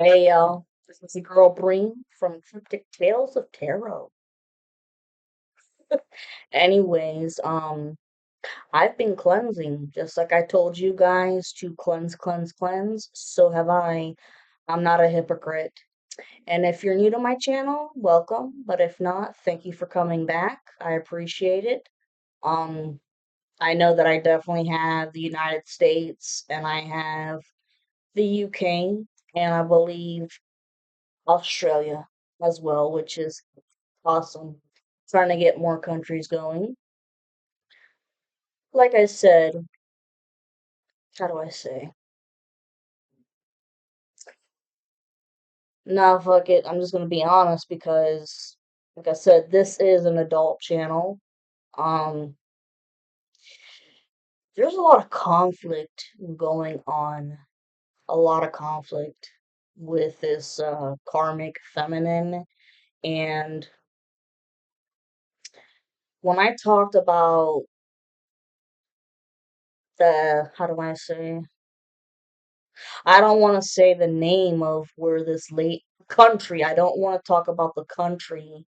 Hey y'all, this is the girl Breen from Cryptic Tales of Tarot. Anyways, I've been cleansing, just like I told you guys to cleanse, cleanse, cleanse. So have I. I'm not a hypocrite. And if you're new to my channel, welcome. But if not, thank you for coming back. I appreciate it. Um, I know that I definitely have the United States and I have the UK and I believe Australia as well, which is awesome. Trying to get more countries going. Like I said, how do I say? Nah, fuck it. I'm just gonna be honest because, like I said, this is an adult channel. Um, there's a lot of conflict going on. A lot of conflict with this karmic feminine. And when I talked about how do I say? I don't want to say the name of where this late country, I don't want to talk about the country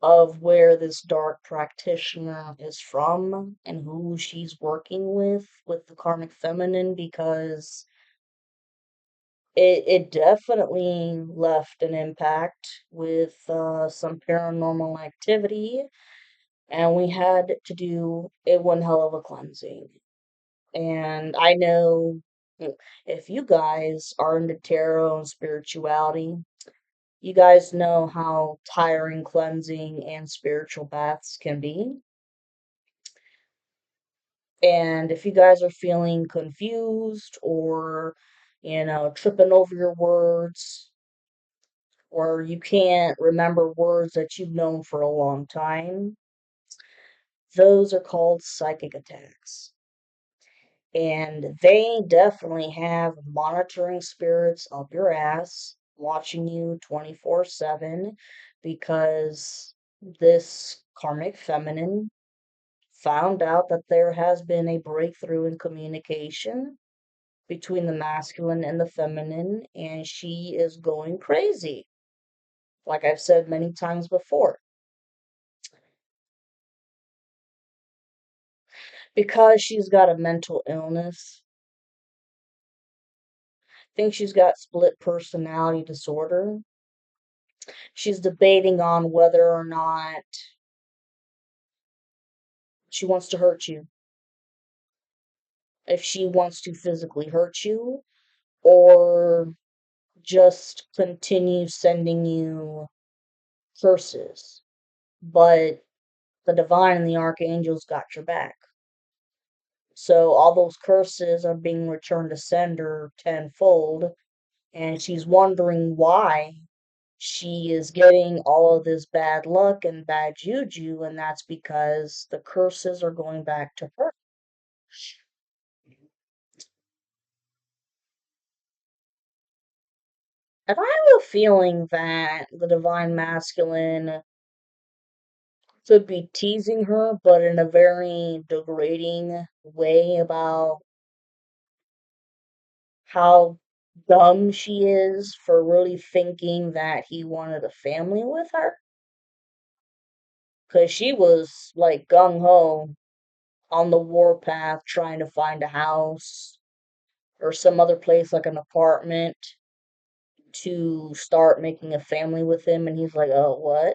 of where this dark practitioner is from and who she's working with the karmic feminine, because it definitely left an impact with some paranormal activity, and we had to do a one hell of a cleansing. And I know if you guys are into tarot and spirituality, you guys know how tiring cleansing and spiritual baths can be. And if you guys are feeling confused or, tripping over your words, or you can't remember words that you've known for a long time, those are called psychic attacks. And they definitely have monitoring spirits up your ass, watching you 24/7, because this karmic feminine found out that there has been a breakthrough in communication between the masculine and the feminine, and she is going crazy, like I've said many times before, because she's got a mental illness. I think she's got split personality disorder. She's debating on whether or not she wants to hurt you, if she wants to physically hurt you, or just continue sending you curses. But the divine and the archangels got your back. So all those curses are being returned to sender tenfold, and she's wondering why she is getting all of this bad luck and bad juju, and that's because the curses are going back to her. And I have a feeling that the divine masculine could be teasing her, but in a very degrading way, about how dumb she is for really thinking that he wanted a family with her. Because she was like gung ho on the warpath trying to find a house or some other place like an apartment to start making a family with him. And he's like, oh, what?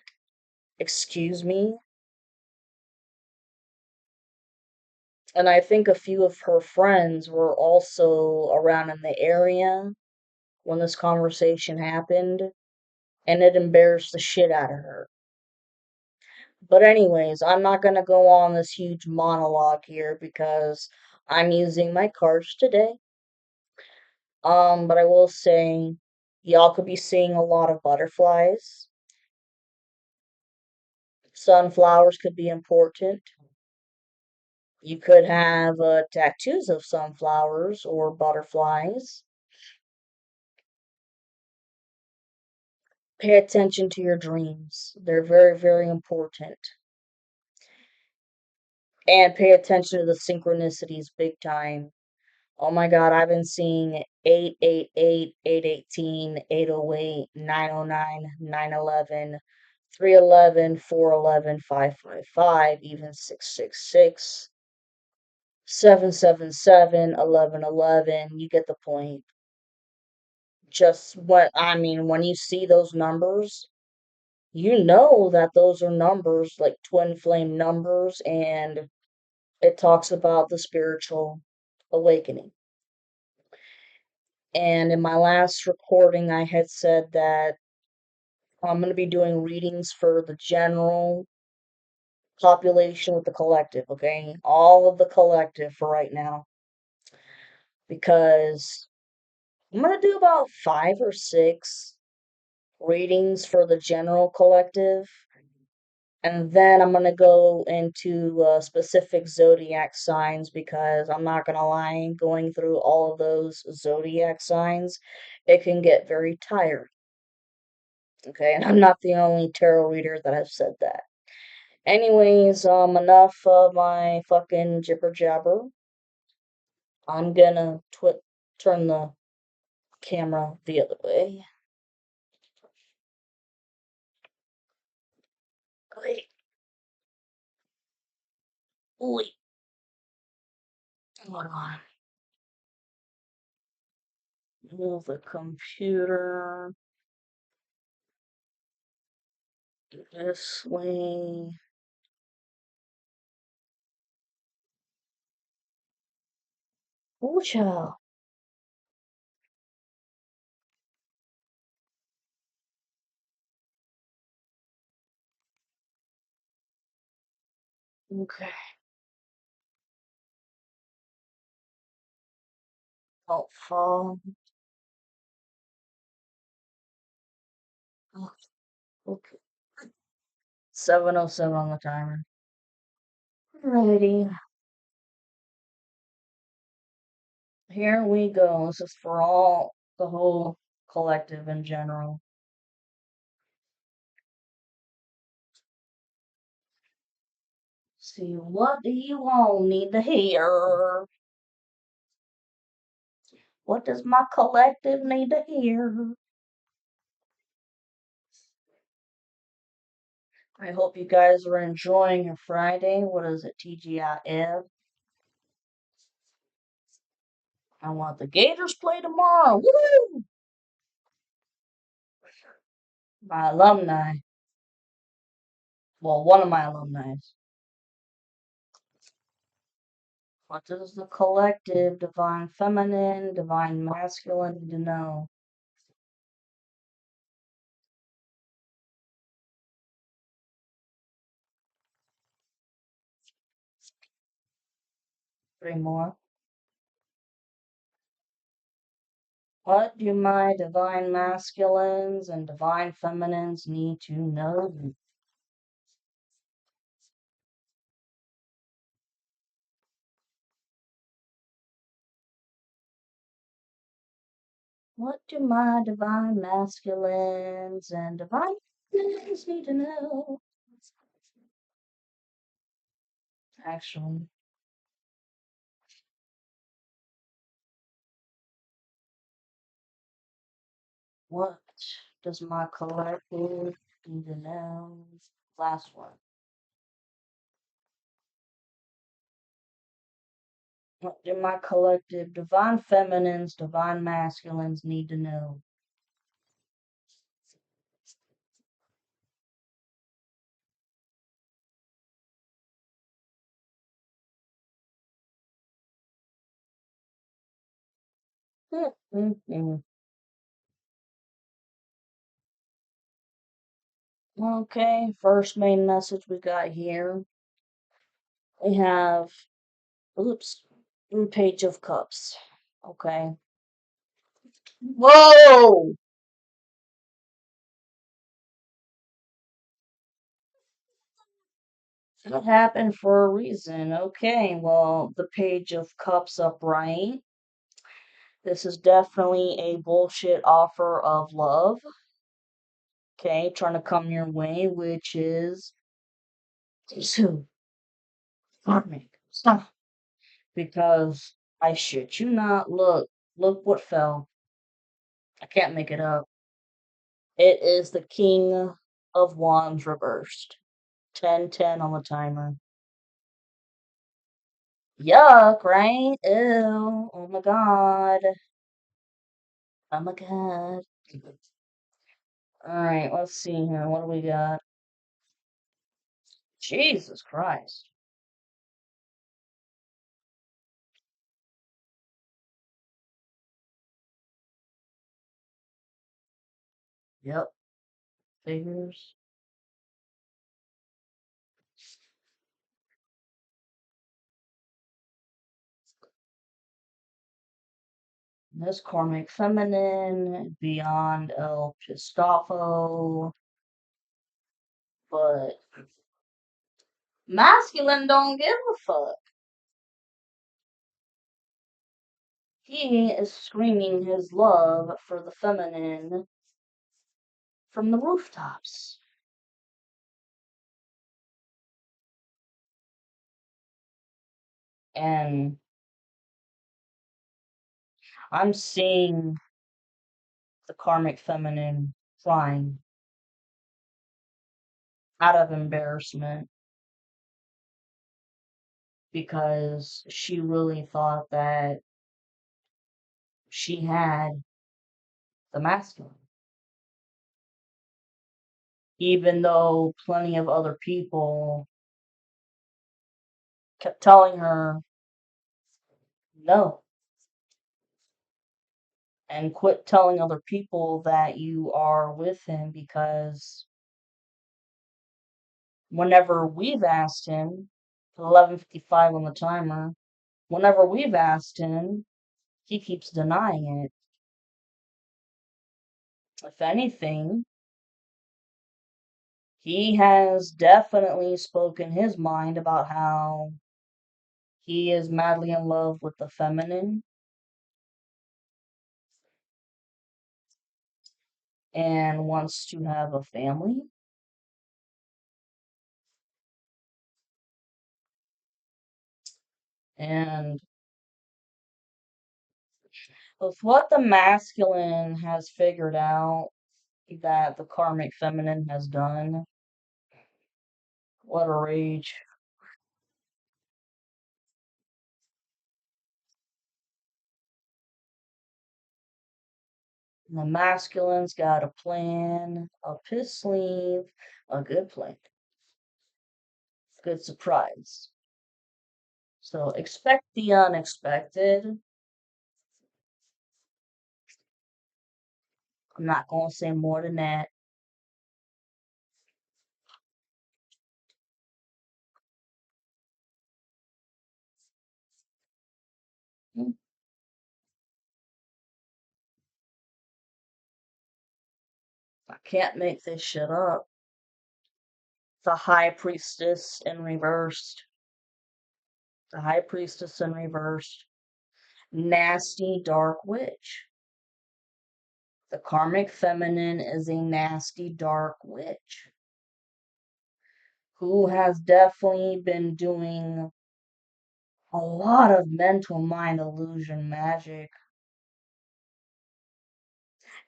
Excuse me? And I think a few of her friends were also around in the area when this conversation happened, and it embarrassed the shit out of her. But anyways, I'm not gonna go on this huge monologue here because I'm using my cards today. But I will say, y'all could be seeing a lot of butterflies. Sunflowers could be important. You could have tattoos of sunflowers or butterflies. Pay attention to your dreams. They're very, very important. And pay attention to the synchronicities big time. Oh my God, I've been seeing 888, 818, 808, 909, 911, 311, 411, 555, even 666, 777, 1111. You get the point. Just what I mean, when you see those numbers, you know that those are numbers like twin flame numbers, and it talks about the spiritual awakening. And in my last recording, I had said that I'm going to be doing readings for the general population with the collective, okay? All of the collective for right now. Because I'm going to do about 5 or 6 readings for the general collective. And then I'm going to go into specific zodiac signs because I'm not going to lie, going through all of those zodiac signs, it can get very tiring. Okay, and I'm not the only tarot reader that has said that. Anyways, enough of my fucking jibber jabber. I'm gonna turn the camera the other way. Wait, wait, hold on. Move the computer this way. Ooh, child. Okay. Don't fall. Oh, okay. 7:07 on the timer. Alrighty. Here we go. This is for the whole collective in general. See, what do you all need to hear? What does my collective need to hear? I hope you guys are enjoying your Friday. What is it, TGIF? I want the Gators play tomorrow. Woo! My alumni. Well, one of my alumni. What does the collective, divine feminine, divine masculine need to know? 3 more. What do my divine masculines and divine feminines need to know? What do my divine masculines and divine feminines need to know? Actually, what does my collective need to know? Last one. What do my collective divine feminines, divine masculines need to know? Okay, first main message we got here. We have, oops, Page of Cups. Okay. Whoa! It happened for a reason. Okay, well, the Page of Cups upright. This is definitely a bullshit offer of love. Okay, trying to come your way, which is too farming. Stop. Because I shit you not. Look what fell. I can't make it up. It is the King of Wands reversed. 10-10 on the timer. Yuck, right? Ew. Oh my god. Oh my god. Alright, let's see here. What do we got? Jesus Christ. Yep. Figures. This Karmic Feminine, Beyond El Pistafo, but Masculine don't give a fuck. He is screaming his love for the feminine from the rooftops. And I'm seeing the Karmic Feminine crying out of embarrassment because she really thought that she had the masculine. Even though plenty of other people kept telling her no, and quit telling other people that you are with him because whenever we've asked him, 11:55 on the timer, whenever we've asked him, he keeps denying it. If anything, he has definitely spoken his mind about how he is madly in love with the feminine and wants to have a family. And with what the masculine has figured out that the karmic feminine has done, what a rage. The masculine's got a plan up his sleeve, a good plan, good surprise. So expect the unexpected. I'm not going to say more than that. Hmm, I can't make this shit up. The High Priestess in reversed. The High Priestess in reversed. Nasty Dark Witch. The Karmic Feminine is a nasty dark witch who has definitely been doing a lot of mental mind illusion magic,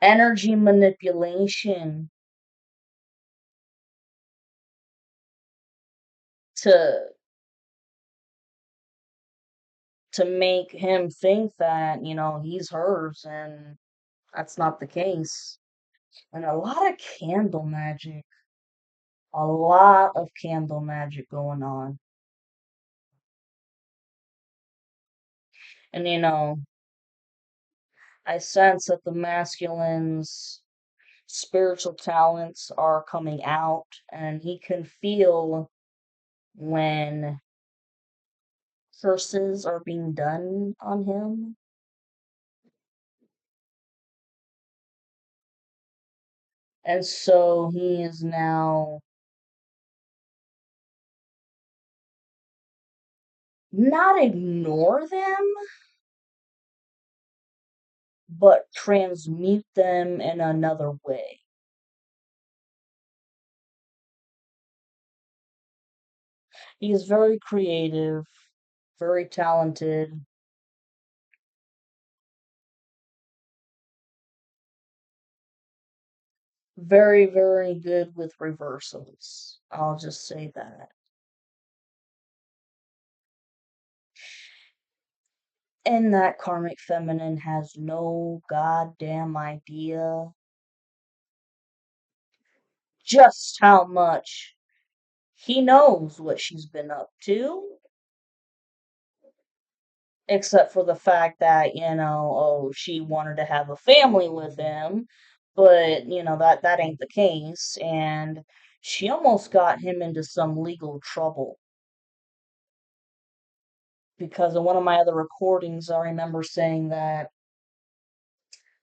energy manipulation to make him think that, he's hers and that's not the case. And a lot of candle magic, a lot of candle magic going on. And I sense that the masculine's spiritual talents are coming out and he can feel when curses are being done on him. And so he is now not ignore them, but transmute them in another way. He is very creative, very talented, Very, very good with reversals. I'll just say that. And that karmic feminine has no goddamn idea just how much he knows what she's been up to, except for the fact that, oh, she wanted to have a family with him, but, that ain't the case, and she almost got him into some legal trouble because in one of my other recordings, I remember saying that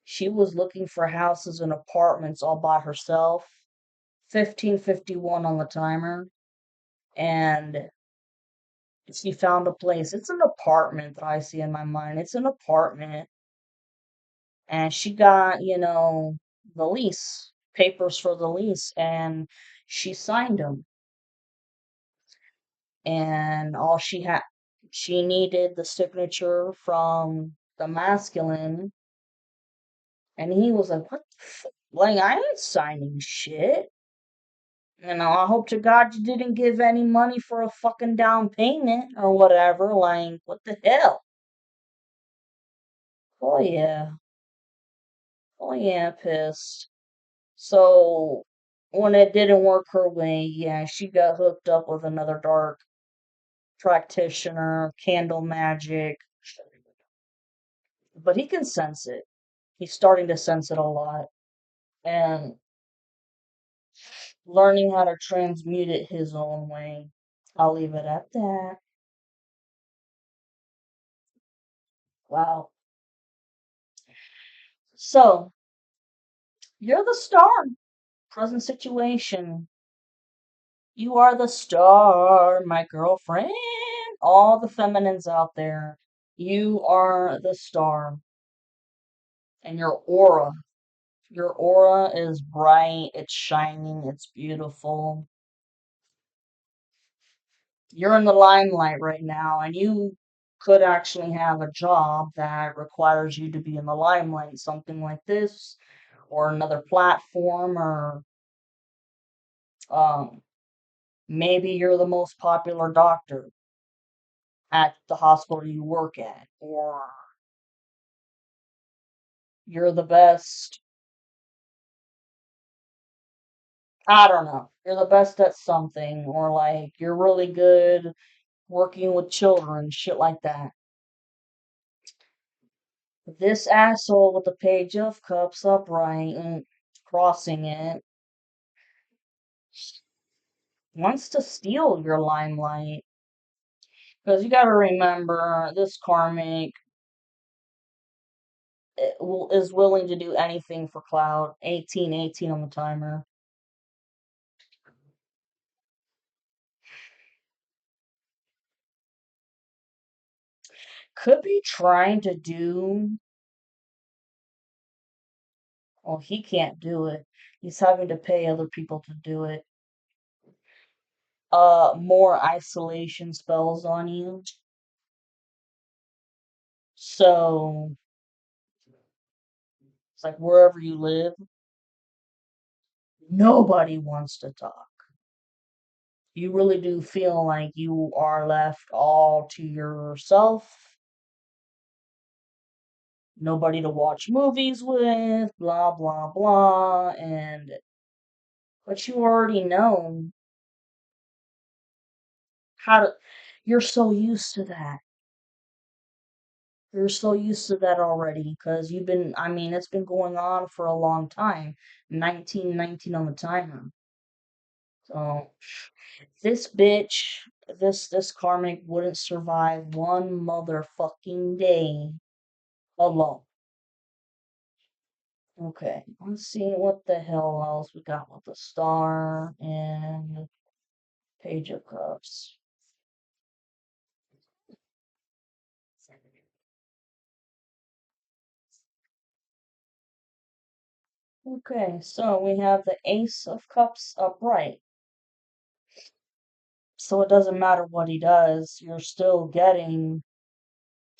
she was looking for houses and apartments all by herself, 1551 on the timer, and she found a place. It's an apartment that I see in my mind. It's an apartment. And she got, the lease, papers for the lease, and she signed them. And she needed the signature from the masculine. And he was like, what the fuck? Like, I ain't signing shit. I hope to God you didn't give any money for a fucking down payment or whatever. Like, what the hell? Oh, yeah. Oh, yeah, pissed. So, when it didn't work her way, yeah, she got hooked up with another dark practitioner, candle magic. But he can sense it. He's starting to sense it a lot. And learning how to transmute it his own way. I'll leave it at that. Wow. So, you're the star. Present situation. You are the star, my girlfriend. All the feminines out there. You are the star. And your aura is bright, it's shining, it's beautiful. You're in the limelight right now, and you could actually have a job that requires you to be in the limelight, something like this, or another platform, or um, maybe you're the most popular doctor at the hospital you work at, or you're the best, I don't know, you're the best at something, or like you're really good working with children, shit like that. This asshole with the page of cups upright and crossing it wants to steal your limelight. Because you gotta remember, this karmic is willing to do anything for clout. 1818 on the timer. Could be trying to do. Well, he can't do it. He's having to pay other people to do it. More isolation spells on you. So it's like wherever you live, nobody wants to talk. You really do feel like you are left all to yourself, nobody to watch movies with, blah, blah, blah, but you already know how to, you're so used to that. You're so used to that already because it's been going on for a long time. 1919 on the timer. So, this bitch, this karmic wouldn't survive one motherfucking day alone. Okay, let's see what the hell else we got with the star and page of cups. Okay, so we have the ace of cups upright. So it doesn't matter what he does, you're still getting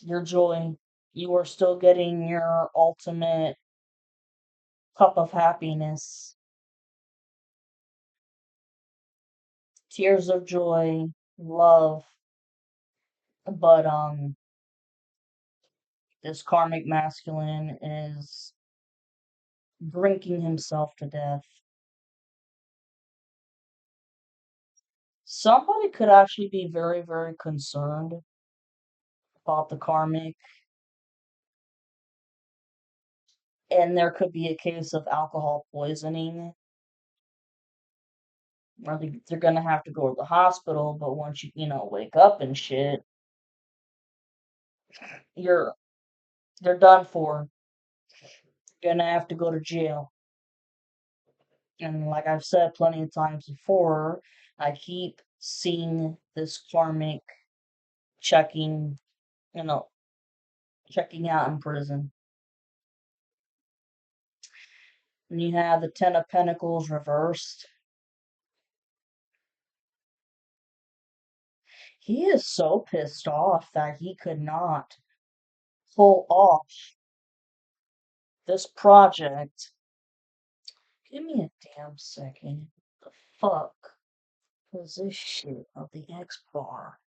your joy. You are still getting your ultimate cup of happiness. tears of joy, love, but this karmic masculine is drinking himself to death. Somebody could actually be very, very concerned about the karmic, and there could be a case of alcohol poisoning, or they're gonna have to go to the hospital, but once you wake up and shit, you're they're done for. You're gonna have to go to jail. And like I've said plenty of times before, I keep seeing this karmic checking, you know, checking out in prison. And you have the Ten of Pentacles reversed. He is so pissed off that he could not pull off this project. Give me a damn second. The fuck was this shit of the X bar?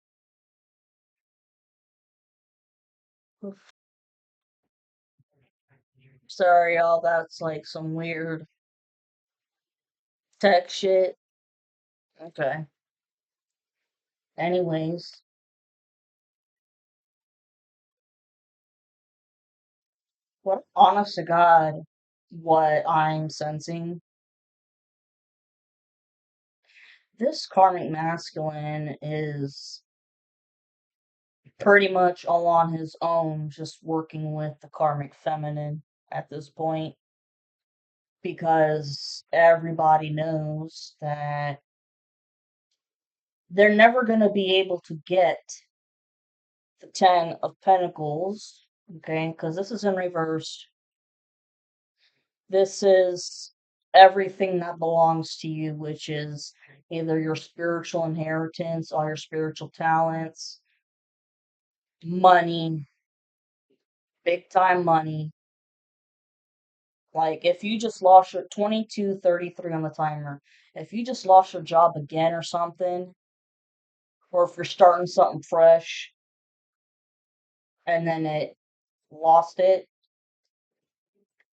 Sorry, y'all. That's like some weird tech shit. Okay. Anyways, what honest to God, what I'm sensing, this karmic masculine is pretty much all on his own, just working with the karmic feminine at this point, because everybody knows that they're never going to be able to get the Ten of Pentacles, okay, because this is in reverse. This is everything that belongs to you, which is either your spiritual inheritance, all your spiritual talents, money, big time money. Like if you just lost your 22:33 on the timer, if you just lost your job again or something, or if you're starting something fresh and then it lost it,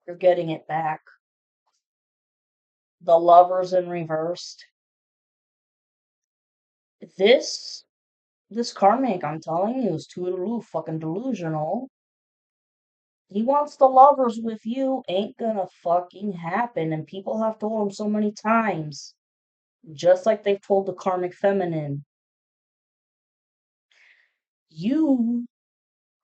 you're getting it back. The Lovers in reversed. This this karmic, I'm telling you, is too fucking delusional. He wants the Lovers with you. Ain't gonna fucking happen. And people have told him so many times. Just like they've told the karmic feminine. You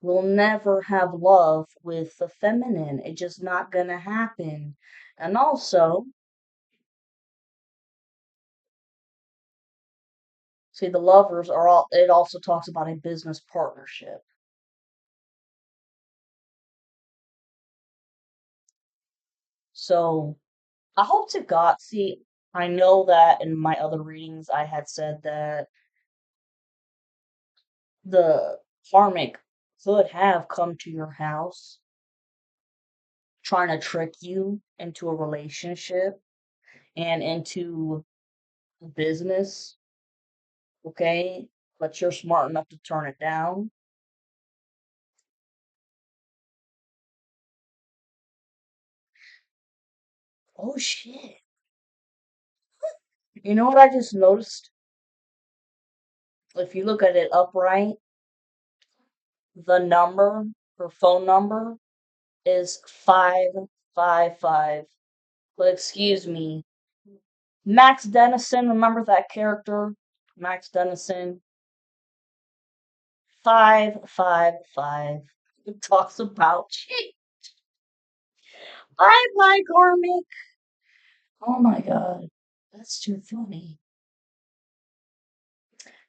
will never have love with the feminine. It's just not gonna happen. And also, see, the Lovers are all, it also talks about a business partnership. So, I hope to God, see, I know that in my other readings I had said that the karmic could have come to your house trying to trick you into a relationship and into business, okay? But you're smart enough to turn it down. Oh shit. You know what I just noticed? If you look at it upright, the number, her phone number, is 555. But excuse me, Max Dennison, remember that character? Max Dennison, 555. It talks about cheat. Bye bye, Karmic. Oh my god, that's too funny.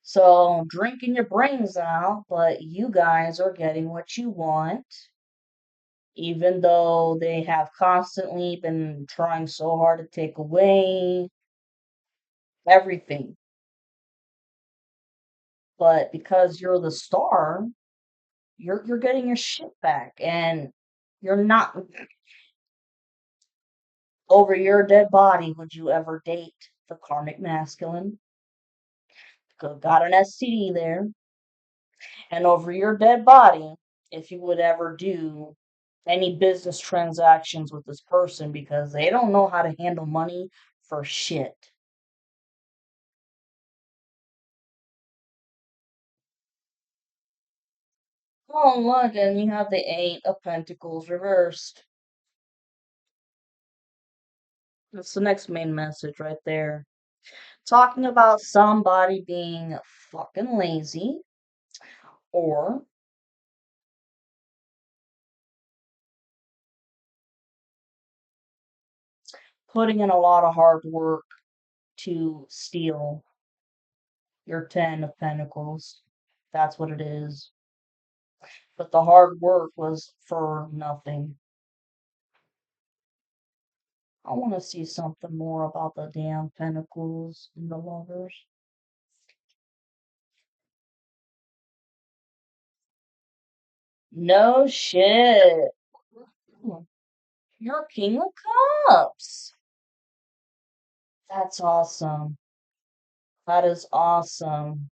So, drinking your brains out, but you guys are getting what you want, even though they have constantly been trying so hard to take away everything. But because you're the star, you're getting your shit back, and you're not over your dead body. Would you ever date the karmic masculine? got an STD there, and over your dead body, if you would ever do any business transactions with this person because they don't know how to handle money for shit. Oh, look, and you have the Eight of Pentacles reversed. That's the next main message right there. Talking about somebody being fucking lazy or putting in a lot of hard work to steal your Ten of Pentacles. That's what it is. But the hard work was for nothing. I want to see something more about the damn Pentacles and the Lovers. No shit. You're King of Cups. That's awesome. That is awesome.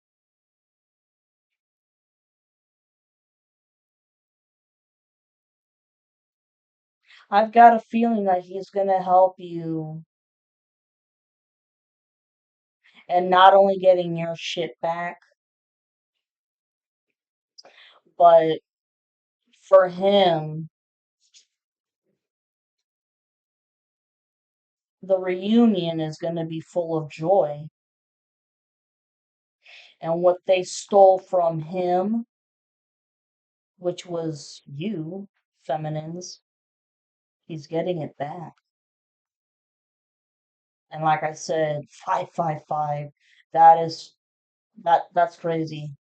I've got a feeling that he's going to help you and not only getting your shit back, but for him, the reunion is going to be full of joy. And what they stole from him, which was you, feminines, he's getting it back. And like I said, 555, that is that's crazy.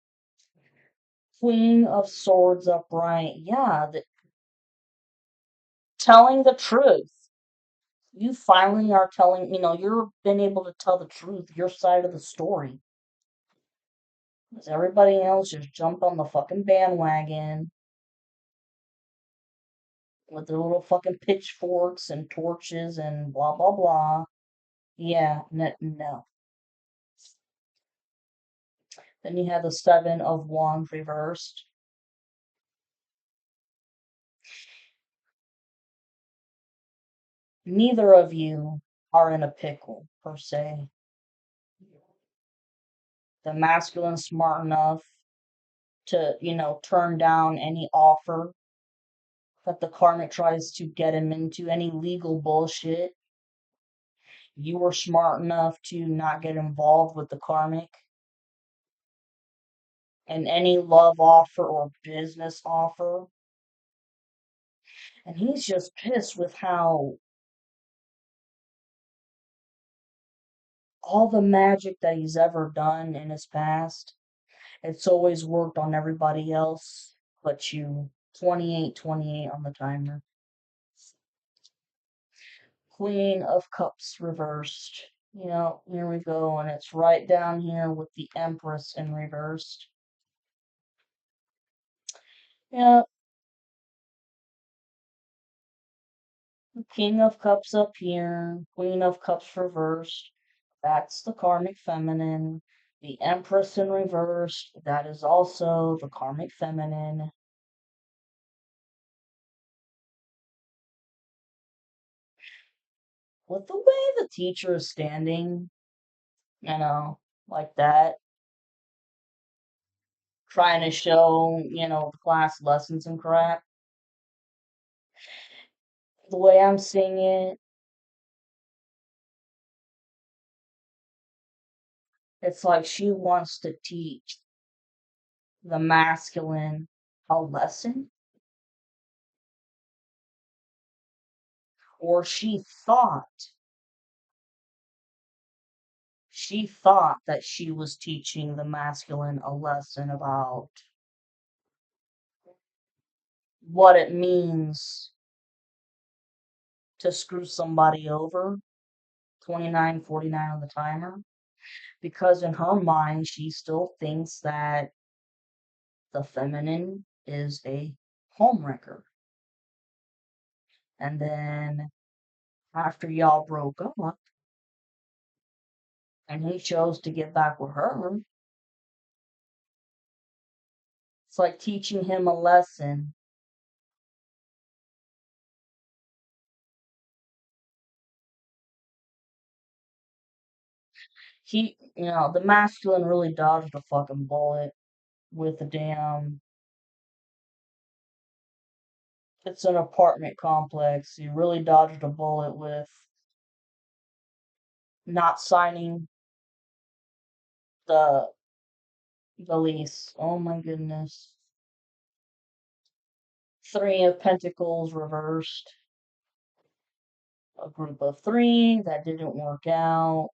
Queen of Swords upright. Yeah, telling the truth. You finally are telling, you've been able to tell the truth, your side of the story. Because everybody else just jumped on the fucking bandwagon with their little fucking pitchforks and torches and blah, blah, blah. Yeah, no. Then you have the Seven of Wands reversed. Neither of you are in a pickle, per se. The masculine smart enough to, turn down any offer that the karmic tries to get him into, any legal bullshit. You were smart enough to not get involved with the karmic and any love offer or business offer. And he's just pissed with how all the magic that he's ever done in his past, it's always worked on everybody else but you. 2828 on the timer. Queen of Cups reversed. Here we go, and it's right down here with the Empress in reversed. Yeah, King of Cups up here, Queen of Cups reversed. That's the karmic feminine. The Empress in reversed. That is also the karmic feminine. With the way the teacher is standing, like that, trying to show, the class lessons and crap. The way I'm seeing it, it's like she wants to teach the masculine a lesson, or she thought that she was teaching the masculine a lesson about what it means to screw somebody over. 2949 on the timer, because in her mind she still thinks that the feminine is a homewrecker. And then after y'all broke up and he chose to get back with her, It's like teaching him a lesson. The masculine really dodged a fucking bullet with the damn. It's an apartment complex. He really dodged a bullet with not signing the the lease. Oh my goodness. Three of Pentacles reversed. A group of three that didn't work out.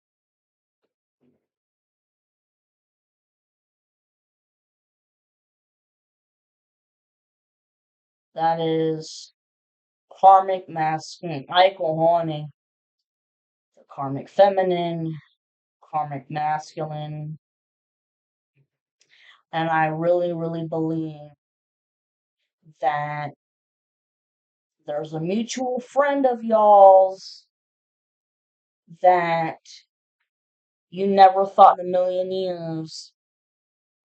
That is karmic masculine, Eichel haunting, the karmic feminine, karmic masculine, and I really, really believe that there's a mutual friend of y'all's that you never thought in a million years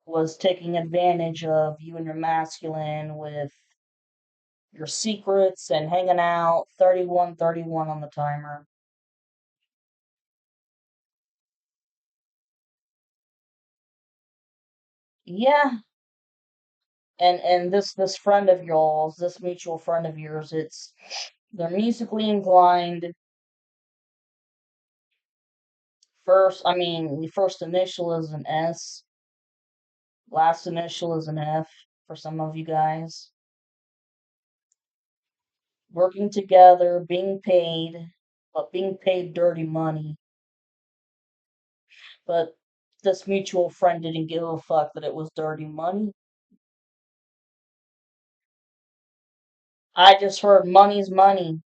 was taking advantage of you and your masculine with your secrets and hanging out. 31, 31 on the timer. Yeah, and this friend of yours, this mutual friend of yours, they're musically inclined. The first initial is an S, last initial is an F for some of you guys. Working together, being paid, but being paid dirty money. But this mutual friend didn't give a fuck that it was dirty money. I just heard money's money.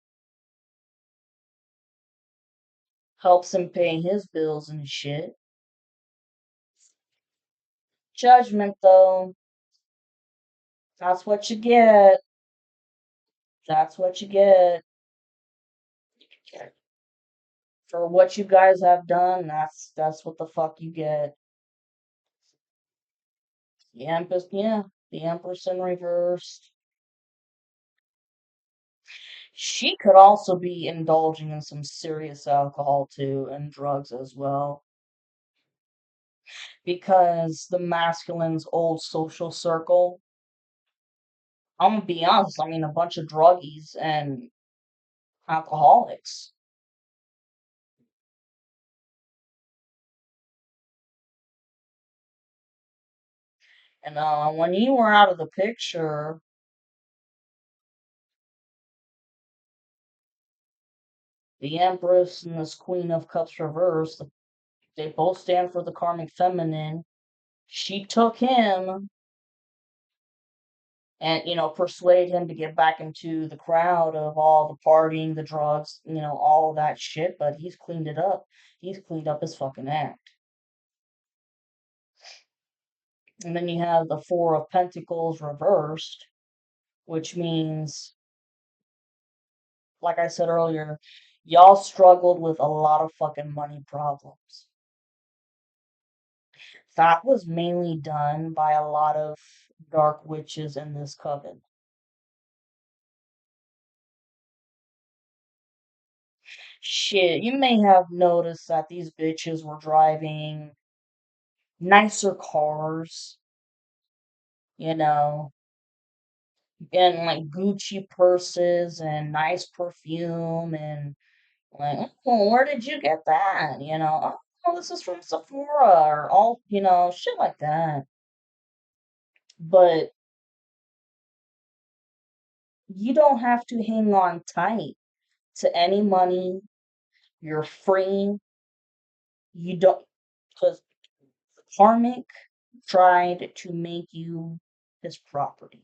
Helps him pay his bills and shit. Judgment, though. That's what you get. That's what you get. For what you guys have done, that's what the fuck you get. The Empress, yeah, the Empress in reverse. She could also be indulging in some serious alcohol too and drugs as well. Because the masculine's old social circle, I'm gonna be honest, a bunch of druggies and alcoholics. And when you were out of the picture, the Empress and this Queen of Cups reverse, they both stand for the karmic feminine. She took him and, persuade him to get back into the crowd of all the partying, the drugs, all of that shit, but he's cleaned it up. He's cleaned up his fucking act. And then you have the Four of Pentacles reversed, which means, like I said earlier, y'all struggled with a lot of fucking money problems. That was mainly done by a lot of dark witches in this coven. Shit, you may have noticed that these bitches were driving nicer cars, you know, and like Gucci purses and nice perfume and like, oh, where did you get that? Oh, this is from Sephora or all, shit like that. But you don't have to hang on tight to any money. You're free. You don't, because karmic tried to make you his property.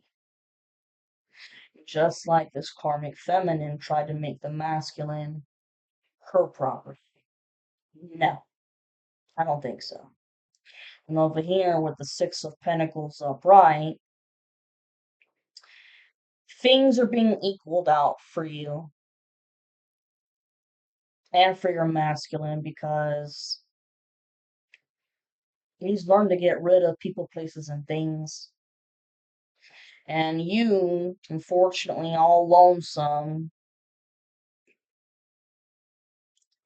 Just like this karmic feminine tried to make the masculine her property. No, I don't think so. And over here with the Six of Pentacles upright, things are being equaled out for you and for your masculine because he's learned to get rid of people, places, and things. And you, unfortunately, all lonesome,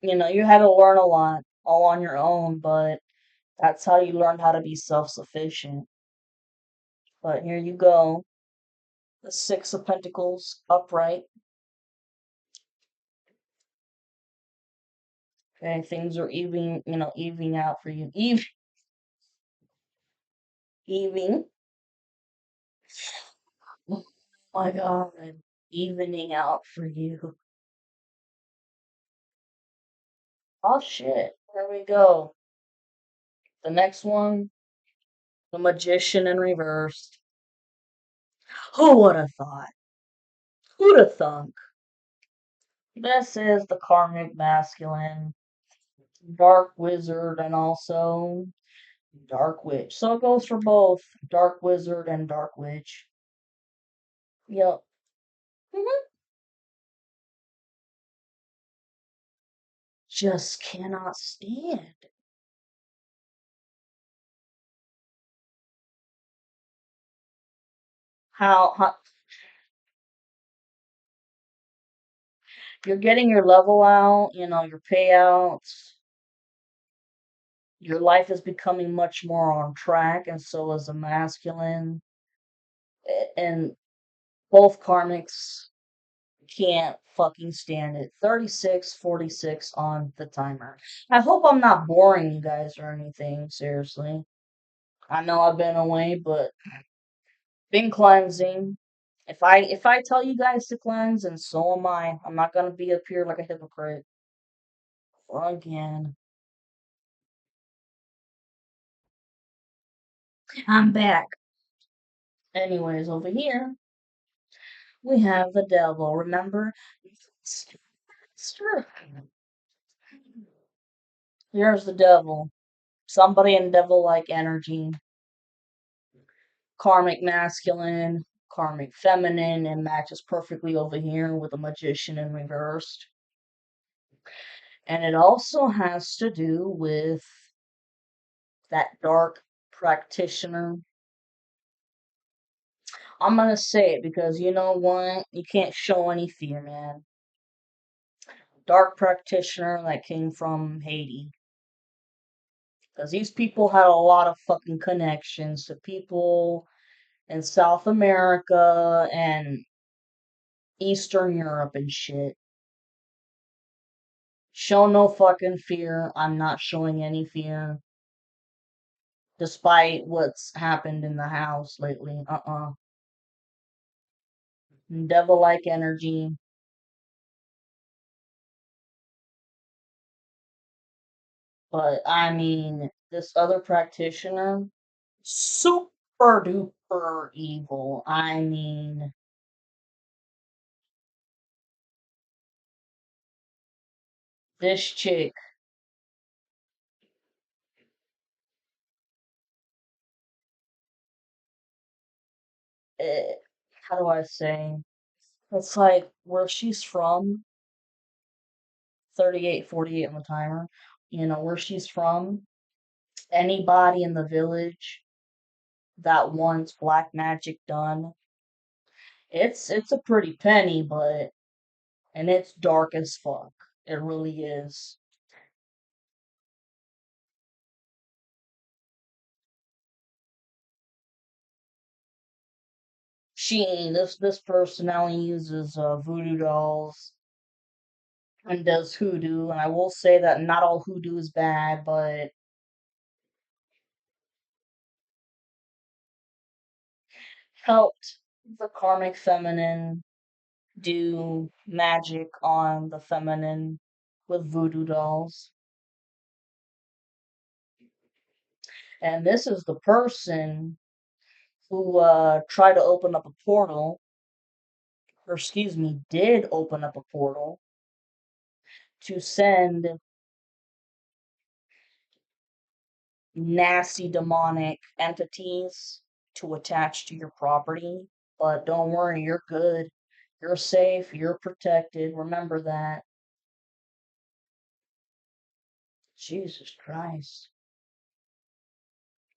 you had to learn a lot all on your own, but that's how you learned how to be self-sufficient. But here you go, the Six of Pentacles upright. Okay, things are evening out for you. Evening. Oh my God, evening out for you. Oh shit, there we go. The next one, the Magician in reverse. Who would have thought? Who'd have thunk? This is the karmic masculine, dark wizard, and also dark witch. So it goes for both dark wizard and dark witch. Yep. Mhm. Just cannot stand. How you're getting your level out, your payouts. Your life is becoming much more on track, and so is the masculine. And both karmics can't fucking stand it. 36:46 on the timer. I hope I'm not boring you guys or anything, seriously. I know I've been away, but been cleansing. If I tell you guys to cleanse, and so am I. I'm not gonna be up here like a hypocrite. Again. I'm back. Anyways, over here we have the devil. Remember? Sure. Here's the devil. Somebody in devil-like energy. Karmic masculine, karmic feminine, and matches perfectly over here with a magician in reversed. And it also has to do with that dark practitioner. I'm gonna say it because you know what? You can't show any fear, man. Dark practitioner that came from Haiti. Because these people had a lot of fucking connections to people in South America and Eastern Europe and shit. Show no fucking fear. I'm not showing any fear. Despite what's happened in the house lately. Devil like energy. But I mean, this other practitioner, super duper evil. I mean, this chick, eh, how do I say? It's like where she's from, 38:48 on the timer. Where she's from, anybody in the village that wants black magic done, it's a pretty penny, but and it's dark as fuck. It really is. This person only uses voodoo dolls and does hoodoo, and I will say that not all hoodoo is bad, but helped the karmic feminine do magic on the feminine with voodoo dolls. And this is the person who tried to open up a portal, or excuse me, did open up a portal to send nasty demonic entities to attach to your property. But don't worry, you're good. You're safe. You're protected. Remember that. Jesus Christ.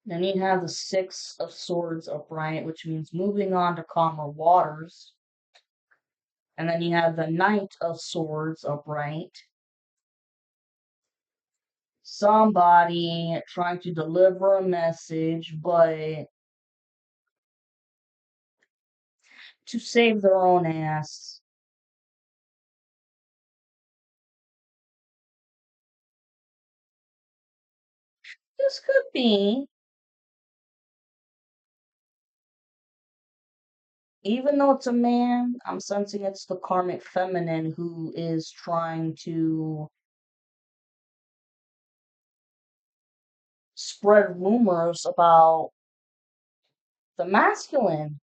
Then you have the Six of Swords upright, which means moving on to calmer waters. And then you have the Knight of Swords upright. Somebody trying to deliver a message, but to save their own ass. This could be, even though it's a man, I'm sensing it's the karmic feminine who is trying to spread rumors about the masculine,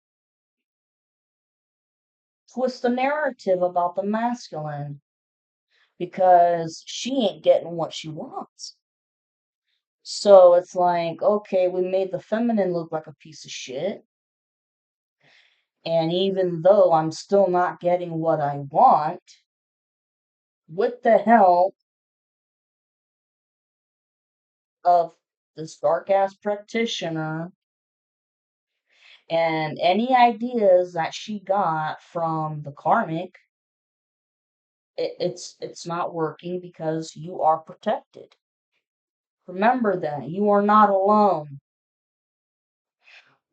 twist the narrative about the masculine, because she ain't getting what she wants. So it's like, okay, we made the feminine look like a piece of shit. And even though I'm still not getting what I want, with the help of this dark ass practitioner and any ideas that she got from the karmic, it's not working because you are protected. Remember that you are not alone.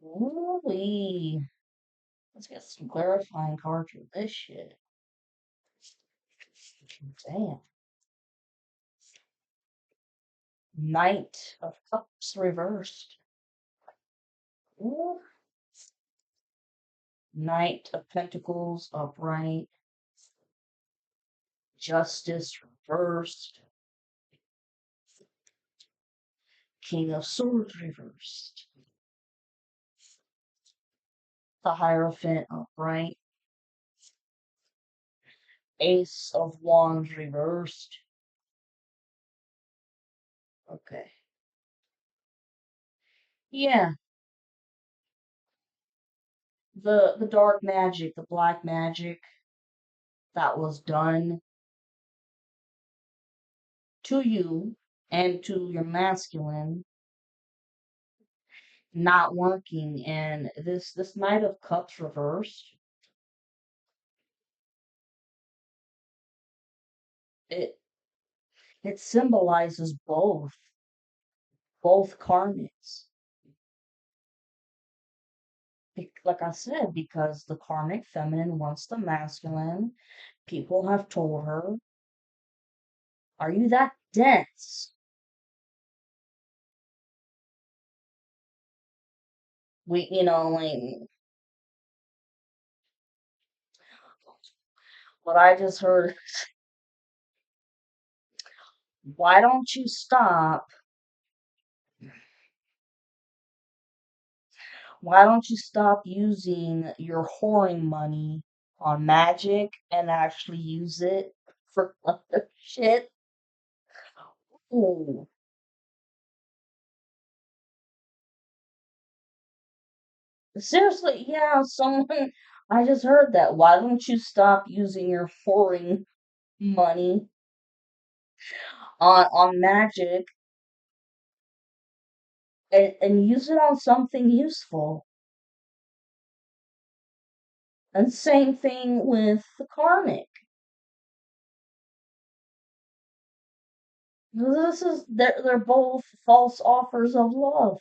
Ooh, let's get some clarifying cards for this shit. Damn. Knight of Cups reversed. Ooh. Knight of Pentacles upright. Justice reversed. King of Swords reversed. The Hierophant upright. Ace of Wands reversed. Okay. Yeah, the dark magic, the black magic that was done to you and to your masculine not working, and this Knight of Cups reversed, it it symbolizes both karmics. Like I said, because the karmic feminine wants the masculine, people have told her, "Are you that dense?" Like what I just heard. Why don't you stop? Why don't you stop using your whoring money on magic and actually use it for other shit? Ooh. Seriously, yeah, someone, I just heard that. Why don't you stop using your whoring money on magic and use it on something useful? And same thing with the karmic. They're both false offers of love.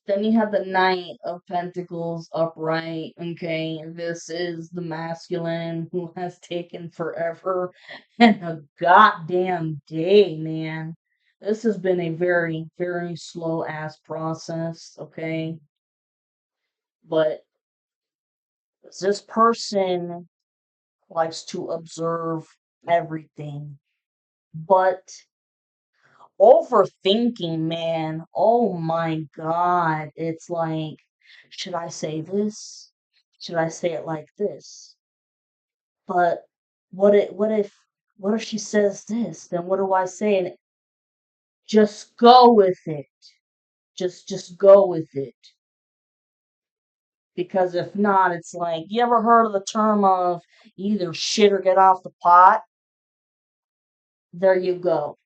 Then you have the Knight of Pentacles upright. Okay, this is the masculine who has taken forever and a goddamn day, man. This has been a very, very slow ass process, okay? But this person likes to observe everything. But overthinking, man. Oh my God. It's like, should I say this? Should I say it like this? But what if she says this? Then what do I say? And just go with it. Just go with it. Because if not, it's like, you ever heard of the term of either shit or get off the pot? There you go.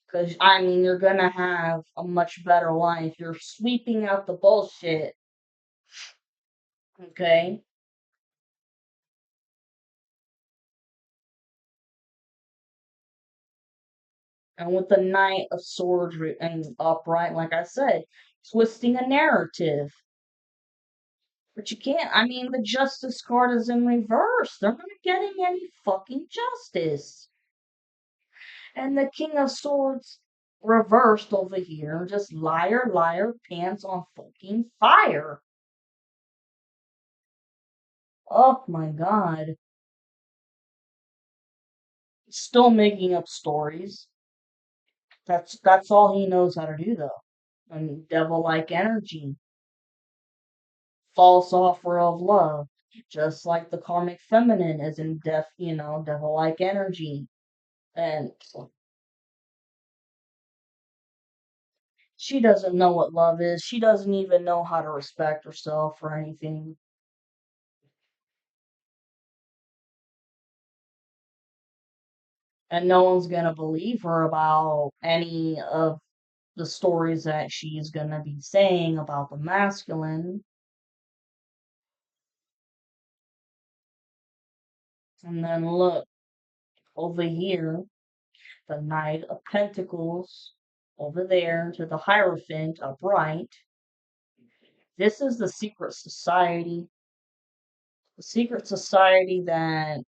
Because, I mean, you're gonna have a much better life. You're sweeping out the bullshit, okay? And with the Knight of Swords and upright, like I said, twisting a narrative. But you can't, I mean, the Justice card is in reverse. They're not getting any fucking justice. And the King of Swords reversed over here. Just liar, liar, pants on fucking fire. Oh my god. Still making up stories. That's all he knows how to do though. And devil-like energy. False offer of love. Just like the karmic feminine is in devil-like energy. And she doesn't know what love is. She doesn't even know how to respect herself or anything. And no one's gonna believe her about any of the stories that she's gonna be saying about the masculine. And then look over here, the Knight of Pentacles over there to the Hierophant upright. This is the secret society. The secret society that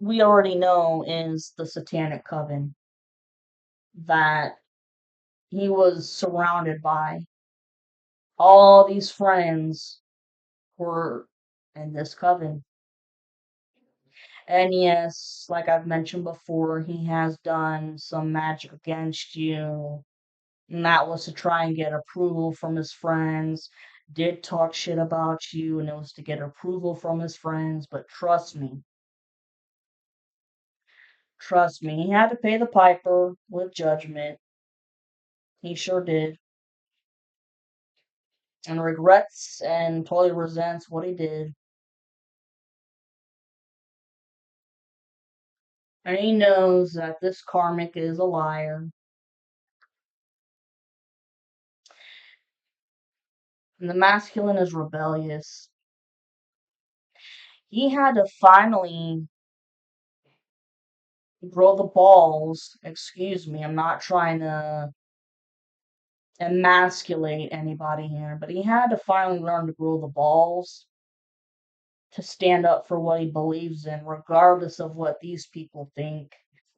we already know is the Satanic Coven that he was surrounded by. All these friends were in this coven. And yes, like I've mentioned before, he has done some magic against you. And that was to try and get approval from his friends. Did talk shit about you, and it was to get approval from his friends. But trust me, he had to pay the piper with judgment. He sure did. And regrets and totally resents what he did. And he knows that this karmic is a liar. And the masculine is rebellious. He had to finally grow the balls. Excuse me, I'm not trying to emasculate anybody here, but he had to finally learn to grow the balls to stand up for what he believes in, regardless of what these people think.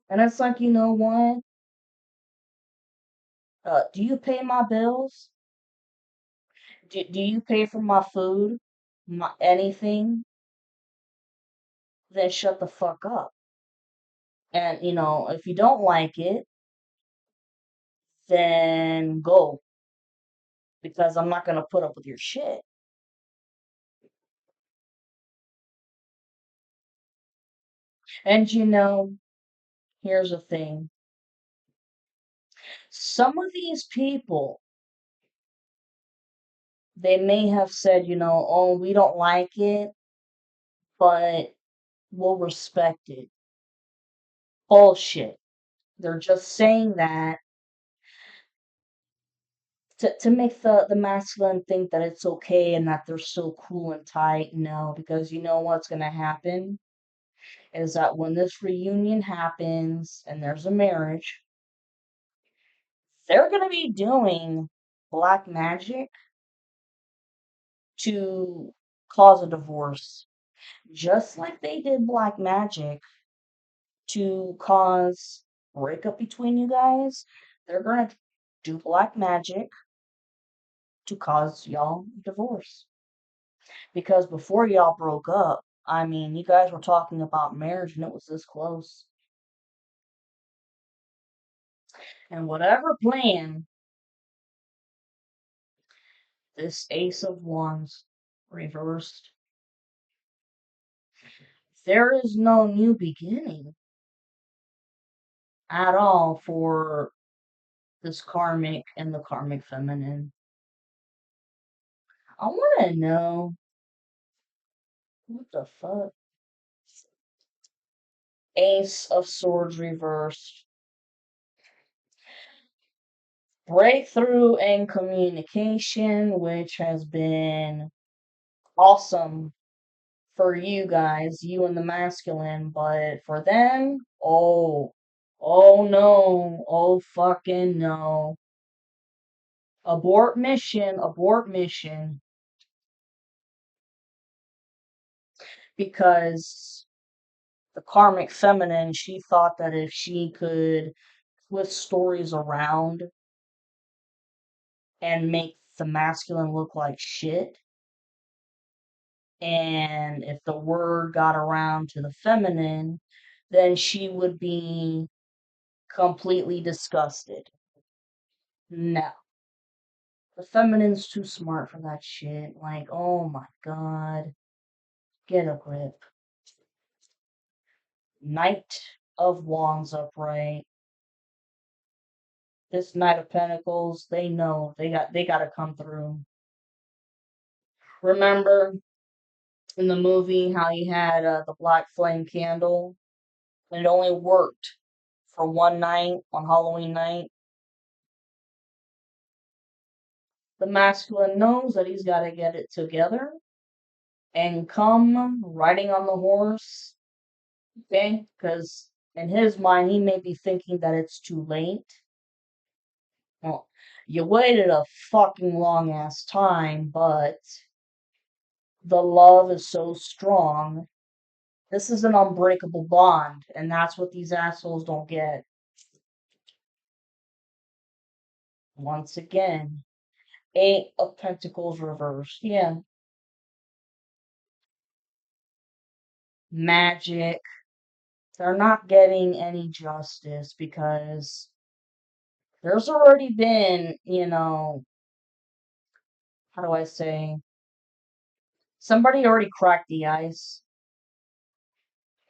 And it's like, you know what? Do you pay my bills? Do you pay for my food? Anything? Then shut the fuck up. And, if you don't like it, then go. Because I'm not going to put up with your shit. And, here's the thing. Some of these people, they may have said, oh, we don't like it, but we'll respect it. Bullshit. They're just saying that to make the masculine think that it's okay and that they're so cool and tight. No, because you know what's going to happen is that when this reunion happens and there's a marriage, they're going to be doing black magic to cause a divorce. Just like they did black magic to cause breakup between you guys, they're going to do black magic to cause y'all divorce. Because before y'all broke up, I mean, you guys were talking about marriage and it was this close. And whatever plan, this Ace of Wands reversed, there is no new beginning at all for this karmic and the karmic feminine. I want to know what the fuck. Ace of Swords reversed. Breakthrough in communication, which has been awesome for you guys, you and the masculine, but for them, oh no, oh fucking no. Abort mission, because the karmic feminine, she thought that if she could twist stories around and make the masculine look like shit, and if the word got around to the feminine, then she would be completely disgusted. No. The feminine's too smart for that shit. Like, oh my god. Get a grip. Knight of Wands upright. This Knight of Pentacles, they know they gotta come through. Remember in the movie how you had the black flame candle, and it only worked for one night on Halloween night? The masculine knows that he's got to get it together and come riding on the horse, okay? Because in his mind, he may be thinking that it's too late. Well, you waited a fucking long ass time, but the love is so strong. This is an unbreakable bond, and that's what these assholes don't get. Once again, Eight of Pentacles reversed. Yeah, magic. They're not getting any justice because there's already been, how do I say, somebody already cracked the ice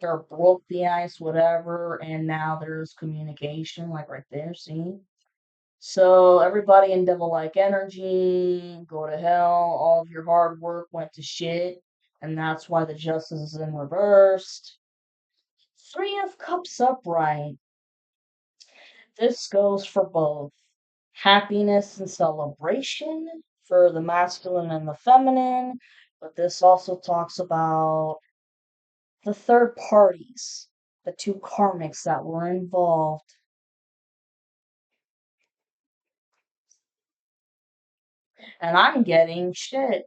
or broke the ice, whatever, and now there's communication, like right there, see? So everybody in devil-like energy, go to hell, all of your hard work went to shit, and that's why the justice is in reversed. Three of Cups upright. This goes for both happiness and celebration for the masculine and the feminine, but this also talks about the third parties, the two karmics that were involved. And I'm getting shit.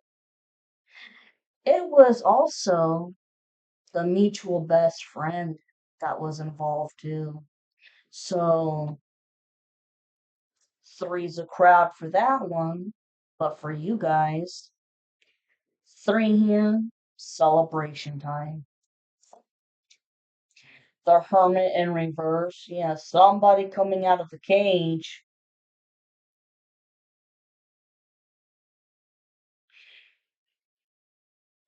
It was also the mutual best friend that was involved too. So three's a crowd for that one. But for you guys, three here, celebration time. The Hermit in reverse. Yeah, somebody coming out of the cage.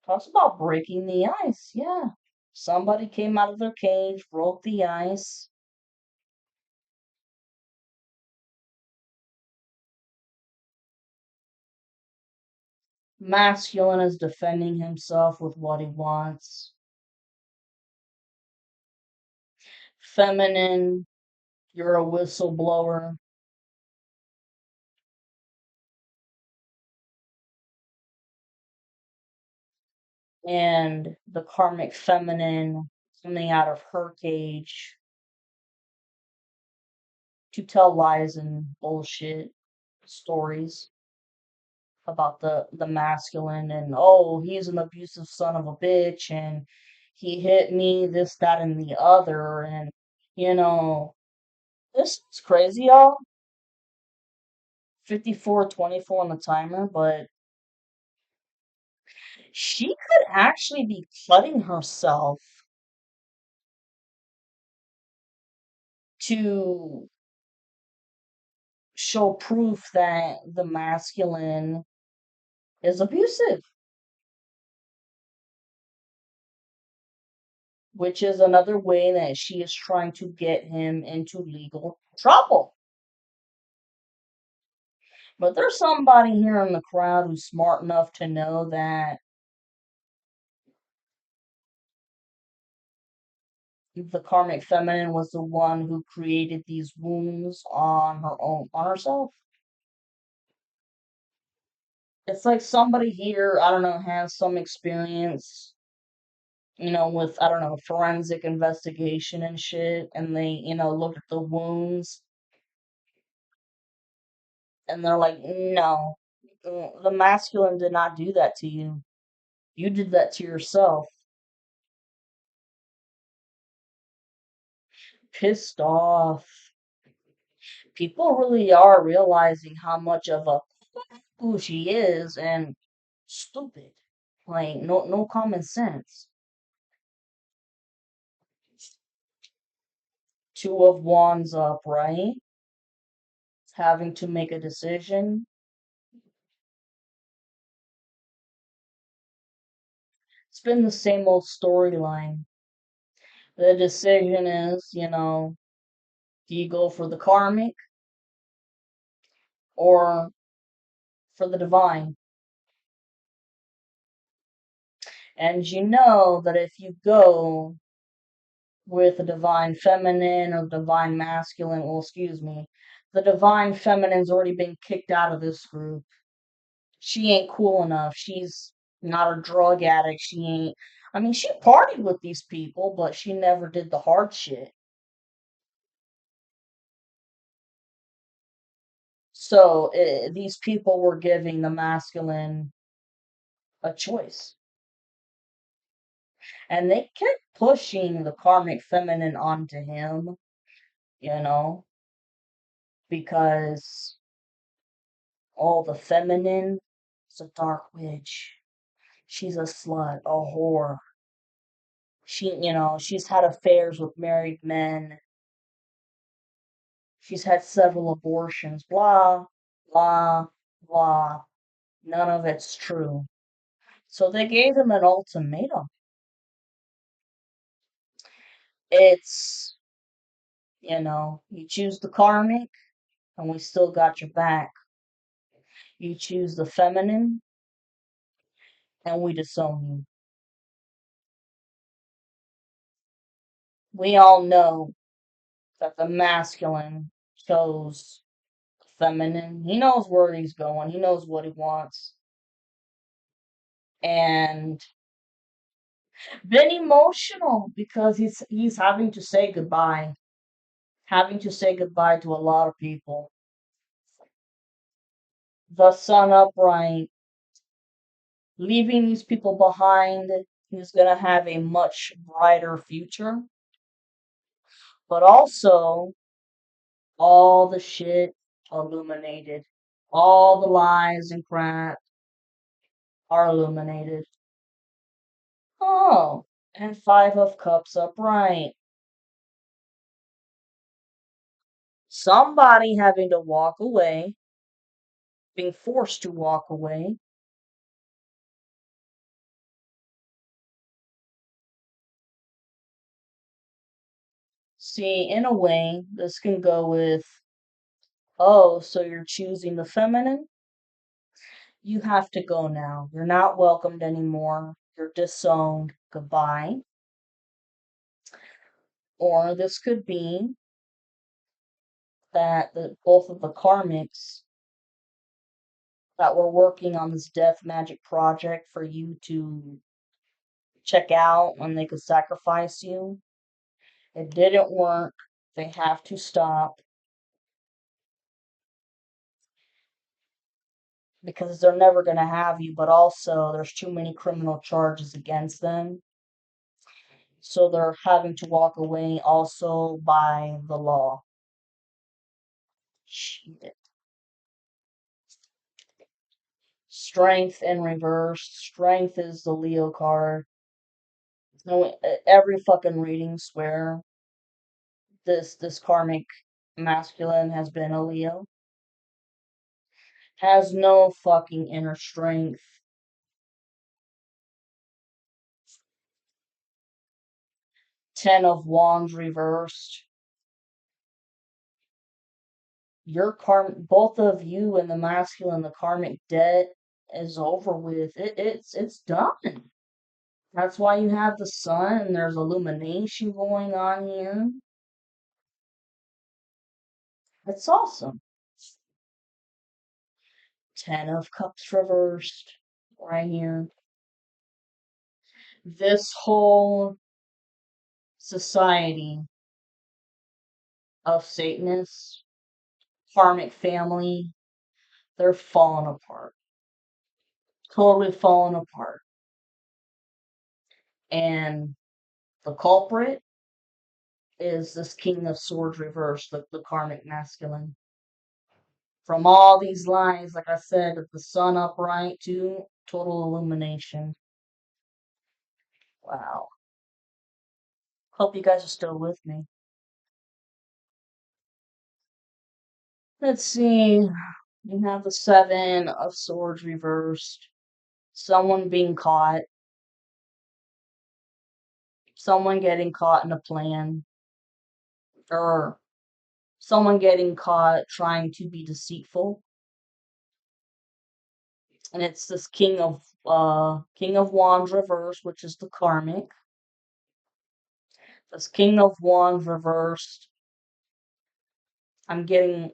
Talks about breaking the ice. Yeah. Somebody came out of their cage, broke the ice. Masculine is defending himself with what he wants. Feminine, you're a whistleblower. And the karmic feminine coming out of her cage to tell lies and bullshit stories about the masculine, and oh, he's an abusive son of a bitch and he hit me, this, that, and the other, and you know, this is crazy, y'all. 54:24 on the timer, but she could actually be cutting herself to show proof that the masculine is abusive, which is another way that she is trying to get him into legal trouble. But there's somebody here in the crowd who's smart enough to know that the karmic feminine was the one who created these wounds on her own, on herself. It's like somebody here, I don't know, has some experience, with, I don't know, forensic investigation and shit, and they, look at the wounds, and they're like, no, the masculine did not do that to you. You did that to yourself. Pissed off. People really are realizing how much of a who she is and stupid. Like no common sense. Two of Wands up, right? Having to make a decision. It's been the same old storyline. The decision is, do you go for the karmic or for the divine? And you know that if you go with the divine feminine or divine masculine, well, excuse me, the divine feminine's already been kicked out of this group. She ain't cool enough. She's not a drug addict. She ain't. I mean, she partied with these people, but she never did the hard shit. So these people were giving the masculine a choice. And they kept pushing the karmic feminine onto him, you know, because all the feminine is a dark witch. She's a slut, a whore. She's had affairs with married men. She's had several abortions. Blah, blah, blah. None of it's true. So they gave him an ultimatum. It's, you choose the karmic, and we still got your back. You choose the feminine, and we disown you. We all know that the masculine chose the feminine. He knows where he's going. He knows what he wants. And been emotional because he's having to say goodbye. Having to say goodbye to a lot of people. The sun upright, leaving these people behind. He's gonna have a much brighter future. But also all the shit illuminated. All the lies and crap are illuminated. Oh, and Five of Cups upright. Somebody having to walk away, being forced to walk away. See, in a way, this can go with, oh, so you're choosing the feminine? You have to go now. You're not welcomed anymore. You're disowned. Goodbye. Or this could be that both of the karmics that were working on this death magic project for you to check out when they could sacrifice you, it didn't work. They have to stop because they're never going to have you, but also there's too many criminal charges against them. So they're having to walk away also by the law. Shit. Strength in reverse. Strength is the Leo card. No, every fucking reading swear this karmic masculine has been a Leo. Has no fucking inner strength. Ten of Wands reversed. Both of you and the masculine, the karmic debt is over with. It's done. That's why you have the sun and there's illumination going on here. It's awesome. Ten of Cups reversed right here. This whole society of Satanists, karmic family, they're falling apart. Totally falling apart. And the culprit is this King of Swords reversed, the karmic masculine. From all these lines, like I said, the sun upright to total illumination. Wow. Hope you guys are still with me. Let's see. You have the Seven of Swords reversed. Someone being caught. Someone getting caught in a plan. Or someone getting caught trying to be deceitful. And it's this King of Wands reversed, which is the karmic. This King of Wands reversed. I'm getting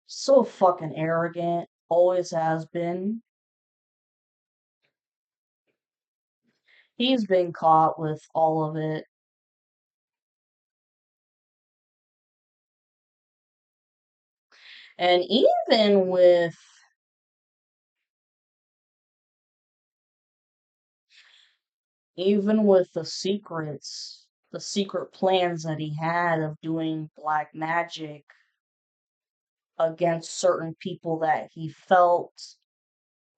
so fucking arrogant. Always has been. He's been caught with all of it. And even with the secrets, the secret plans that he had of doing black magic against certain people that he felt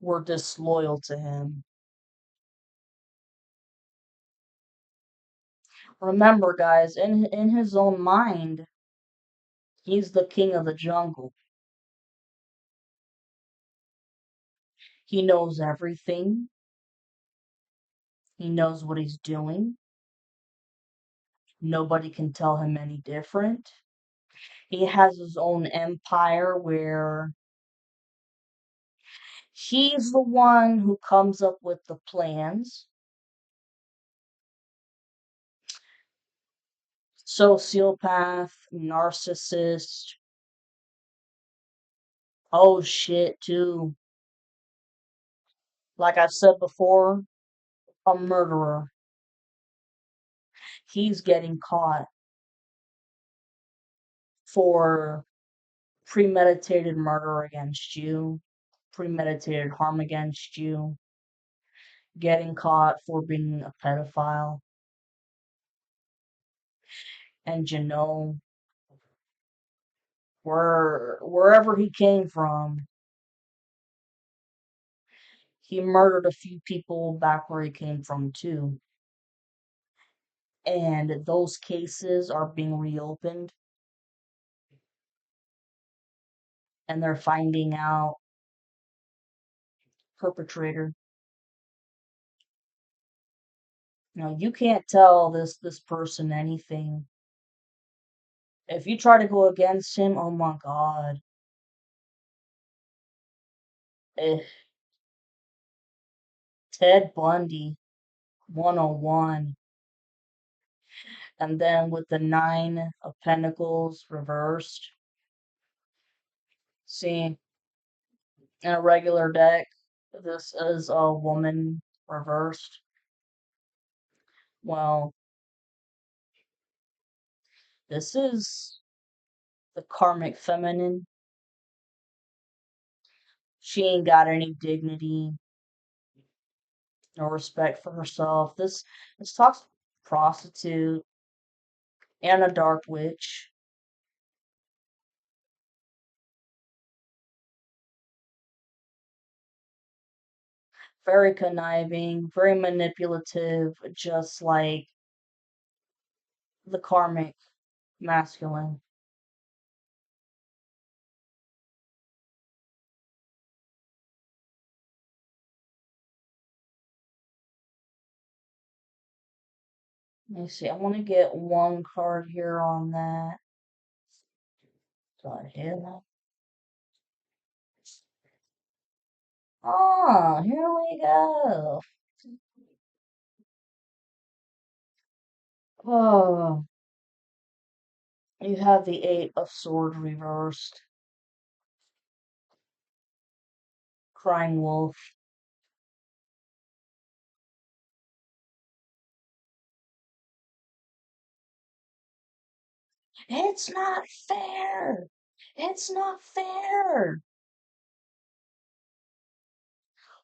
were disloyal to him. Remember, guys, in his own mind, he's the king of the jungle. He knows everything. He knows what he's doing. Nobody can tell him any different. He has his own empire where he's the one who comes up with the plans. Sociopath, narcissist. Oh shit, too. Like I said before, a murderer. He's getting caught for premeditated murder against you, premeditated harm against you, getting caught for being a pedophile. And you know, wherever he came from, he murdered a few people back where he came from too. And those cases are being reopened and they're finding out perpetrator. You know, you can't tell this person anything. If you try to go against him, oh my god. Eh, Ted Bundy 101. And then with the Nine of Pentacles reversed. See, in a regular deck, this is a woman reversed. Well, this is the karmic feminine. She ain't got any dignity, no respect for herself. This talks prostitute and a dark witch. Very conniving, very manipulative, just like the karmic masculine. Let me see. I want to get one card here on that. So I hit that. Oh, here we go. Oh, you have the Eight of Swords reversed. Crying wolf. It's not fair. It's not fair.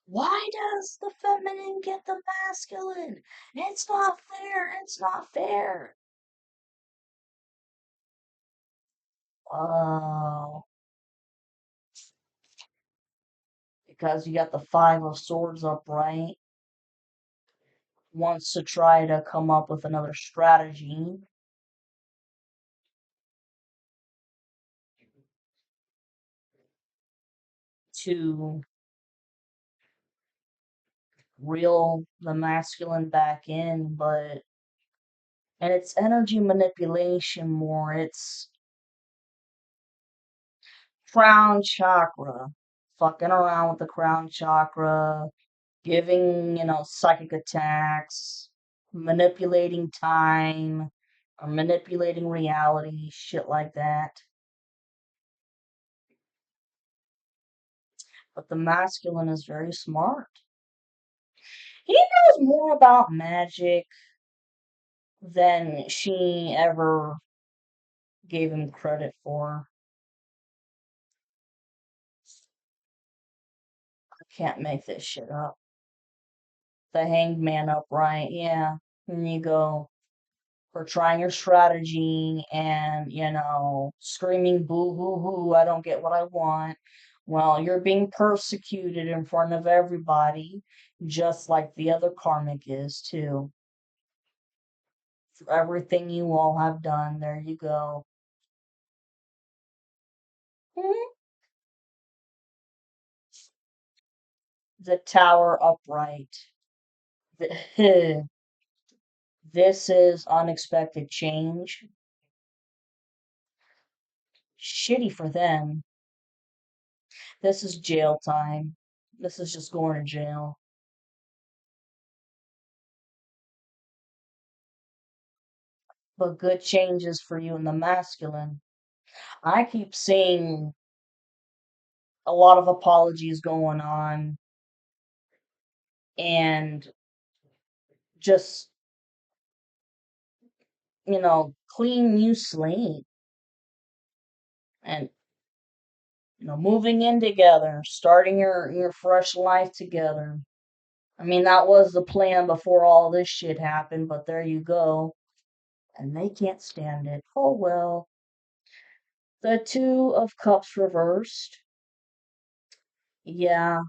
Why does the feminine get the masculine? It's not fair. It's not fair. Oh, because you got the five of swords upright. Wants to try to come up with another strategy to reel the masculine back in, but and it's energy manipulation more. It's crown chakra, fucking around with the crown chakra, giving, psychic attacks, manipulating time, or manipulating reality, shit like that. But the masculine is very smart. He knows more about magic than she ever gave him credit for. I can't make this shit up. The hanged man upright, yeah. Here you go. For trying your strategy and, screaming boo hoo hoo, I don't get what I want. Well, you're being persecuted in front of everybody, just like the other karmic is too. For everything you all have done, there you go. Hmm. The tower upright. This is unexpected change. Shitty for them. This is jail time. This is just going to jail. But good changes for you in the masculine. I keep seeing a lot of apologies going on and just, clean new slate and, moving in together, starting your fresh life together. I mean, that was the plan before all this shit happened, but there you go. And they can't stand it. Oh well. The Two of Cups reversed. Yeah,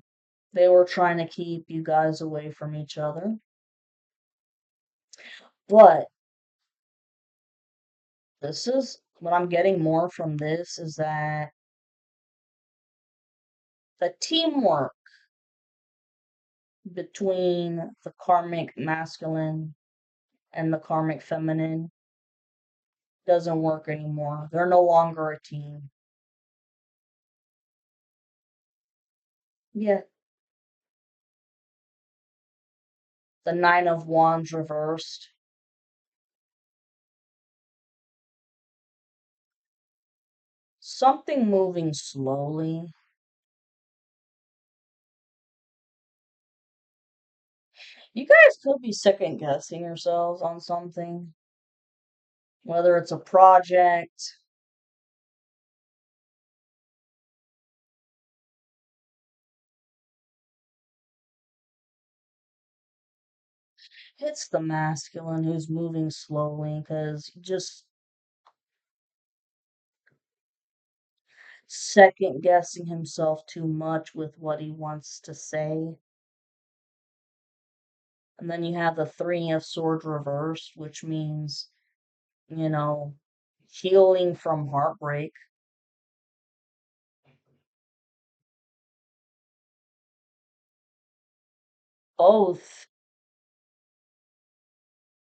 they were trying to keep you guys away from each other. But this is what I'm getting more from this is that the teamwork between the karmic masculine and the karmic feminine doesn't work anymore. They're no longer a team. Yeah, the Nine of Wands reversed. Something moving slowly. You guys could be second guessing yourselves on something, whether it's a project. It's the masculine who's moving slowly because just second guessing himself too much with what he wants to say. And then you have the Three of Swords reversed, which means, you know, healing from heartbreak. Both,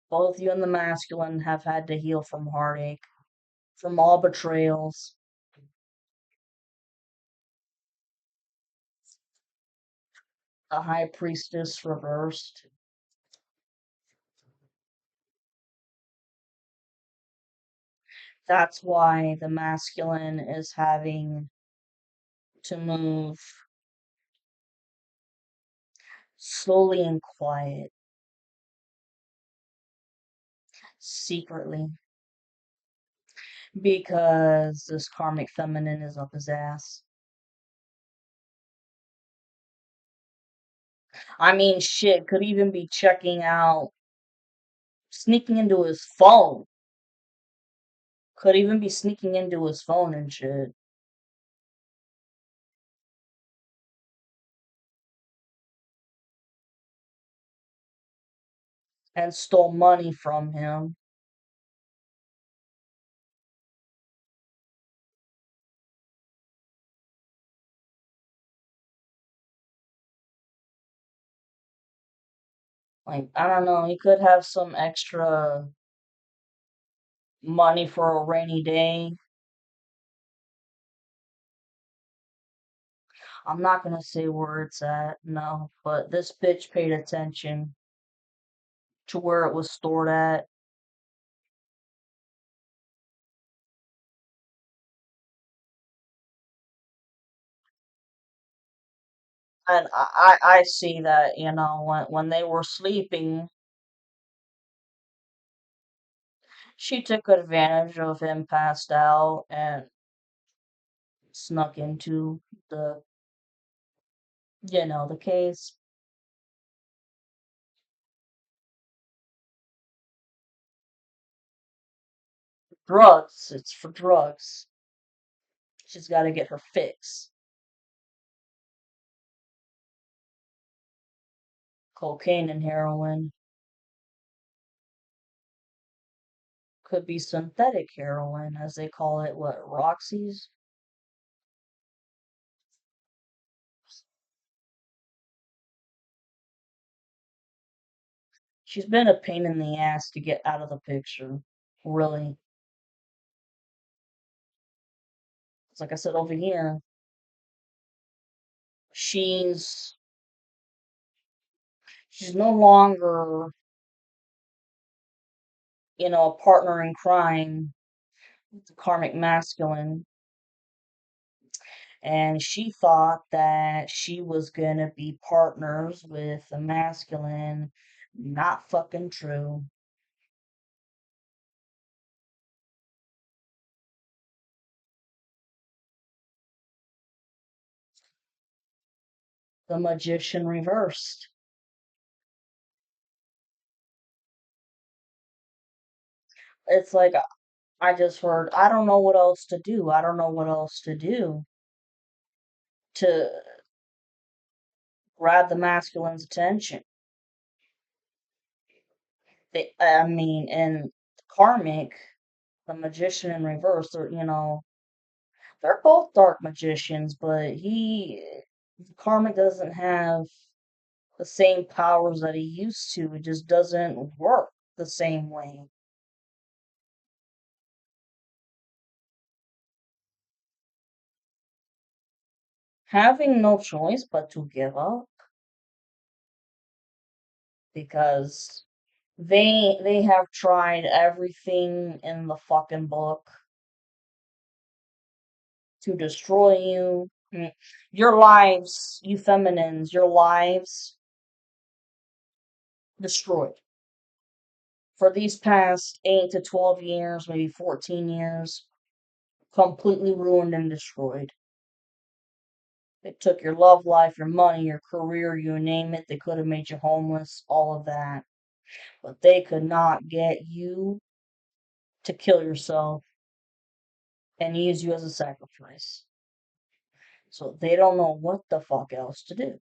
both you and the masculine have had to heal from heartache, from all betrayals. The High Priestess reversed. That's why the masculine is having to move slowly and quiet, secretly, because this karmic feminine is up his ass. I mean, shit, could even be checking out, sneaking into his phone. Could even be sneaking into his phone and shit. And stole money from him. Like, I don't know, he could have some extra money for a rainy day. I'm not gonna say where it's at, no, but this bitch paid attention to where it was stored at. And I see that, when they were sleeping, she took advantage of him passed out and snuck into the, the case. Drugs, it's for drugs. She's got to get her fix. Cocaine and heroin. Could be synthetic heroin, as they call it, what, Roxy's? She's been a pain in the ass to get out of the picture. Really. It's like I said over here, she's she's no longer, a partner in crime with the karmic masculine. And she thought that she was gonna be partners with the masculine. Not fucking true. The magician reversed. It's like I just heard, I don't know what else to do. I don't know what else to do to grab the masculine's attention. I mean, in karmic, the magician in reverse, they're both dark magicians, but karmic doesn't have the same powers that he used to. It just doesn't work the same way. Having no choice but to give up because they have tried everything in the fucking book to destroy you. Your lives, you feminines, your lives destroyed. For these past 8 to 12 years, maybe 14 years, completely ruined and destroyed. They took your love life, your money, your career, you name it. They could have made you homeless, all of that. But they could not get you to kill yourself and use you as a sacrifice. So they don't know what the fuck else to do.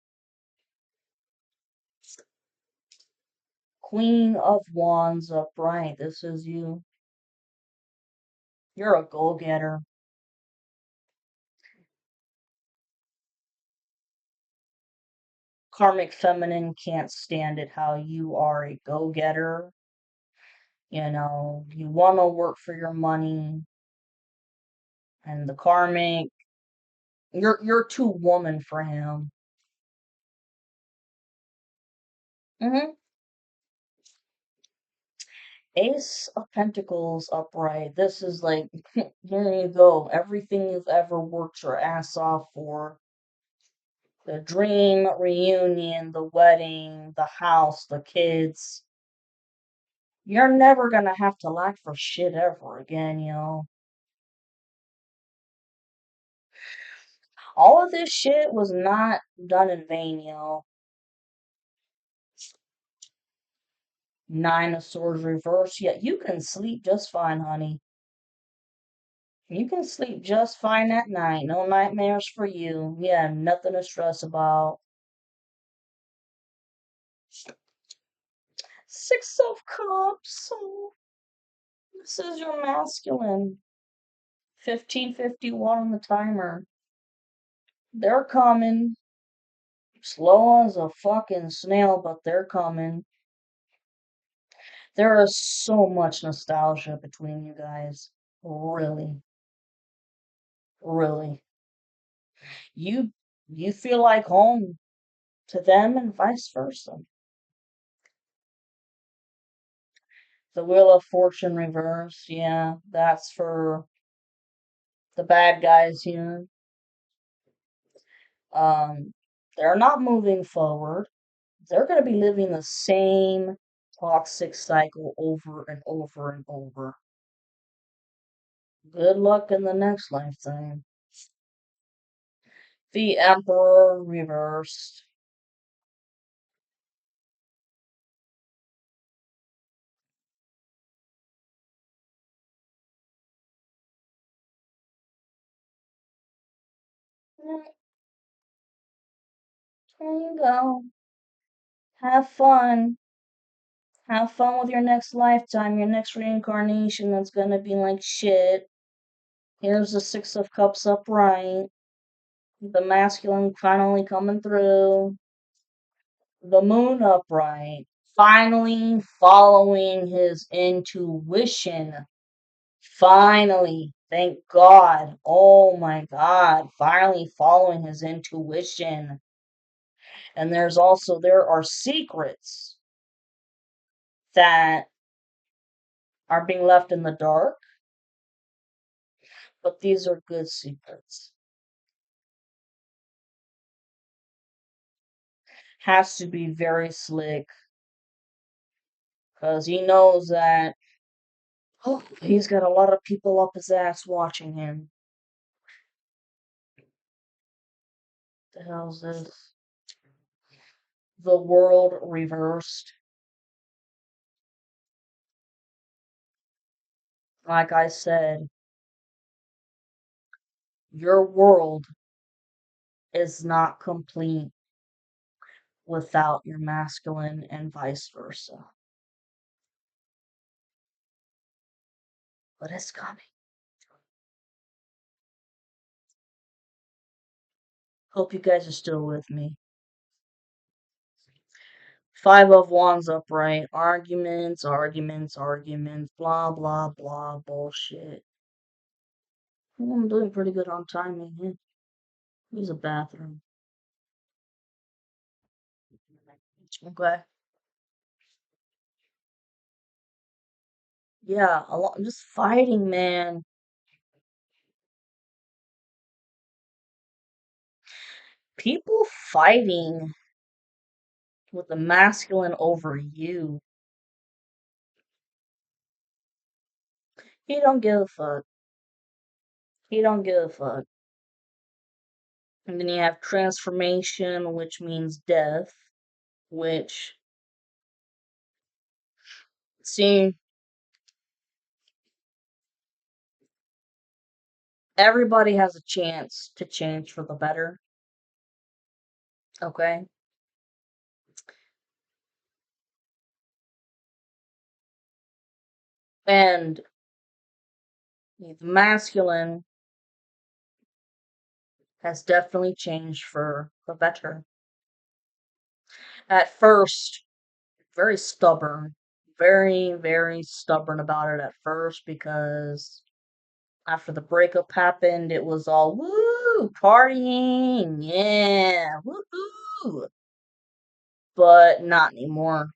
Queen of Wands upright. This is you. You're a go getter. Karmic feminine can't stand it how you are a go getter. You want to work for your money. And the karmic, you're too woman for him. hmm Ace of Pentacles upright. This is like, here you go. Everything you've ever worked your ass off for The dream reunion, the wedding, the house, the kids. You're never gonna have to lack for shit ever again, All of this shit was not done in vain, 9 of Swords reversed, yet you can sleep just fine, honey. You can sleep just fine at night. No nightmares for you. Yeah, nothing to stress about. 6 of Cups. Oh, this is your masculine. 15:51 on the timer. They're coming. Slow as a fucking snail, but they're coming. There is so much nostalgia between you guys. Really. Really. You you feel like home to them and vice versa. The Wheel of Fortune reverse, yeah, that's for the bad guys here. Um, they're not moving forward. They're going to be living the same toxic cycle over and over and over. Good luck in the next lifetime. The Emperor reversed. Yeah, there you go. Have fun. Have fun with your next lifetime, your next reincarnation that's gonna be like shit. Here's the 6 of Cups upright. The masculine finally coming through. The moon upright. Finally following his intuition. Finally. Thank God. Oh my God. Finally following his intuition. And there are secrets that are being left in the dark, but these are good secrets. Has to be very slick because he knows that he's got a lot of people up his ass watching him. The hell's this? The world reversed. Like I said, your world is not complete without your masculine and vice versa. But it's coming. Hope you guys are still with me. 5 of Wands upright. Arguments, arguments, arguments, blah, blah, blah, bullshit. I'm doing pretty good on timing here. Use a bathroom. Okay. Yeah, I'm just fighting, man. People fighting with the masculine over you. He don't give a fuck. He don't give a fuck. And then you have transformation, which means death, which, see, everybody has a chance to change for the better. Okay? And the masculine has definitely changed for the better. At first, very stubborn. Very, very stubborn about it at first because after the breakup happened, it was all woo, partying, yeah, woohoo. But not anymore.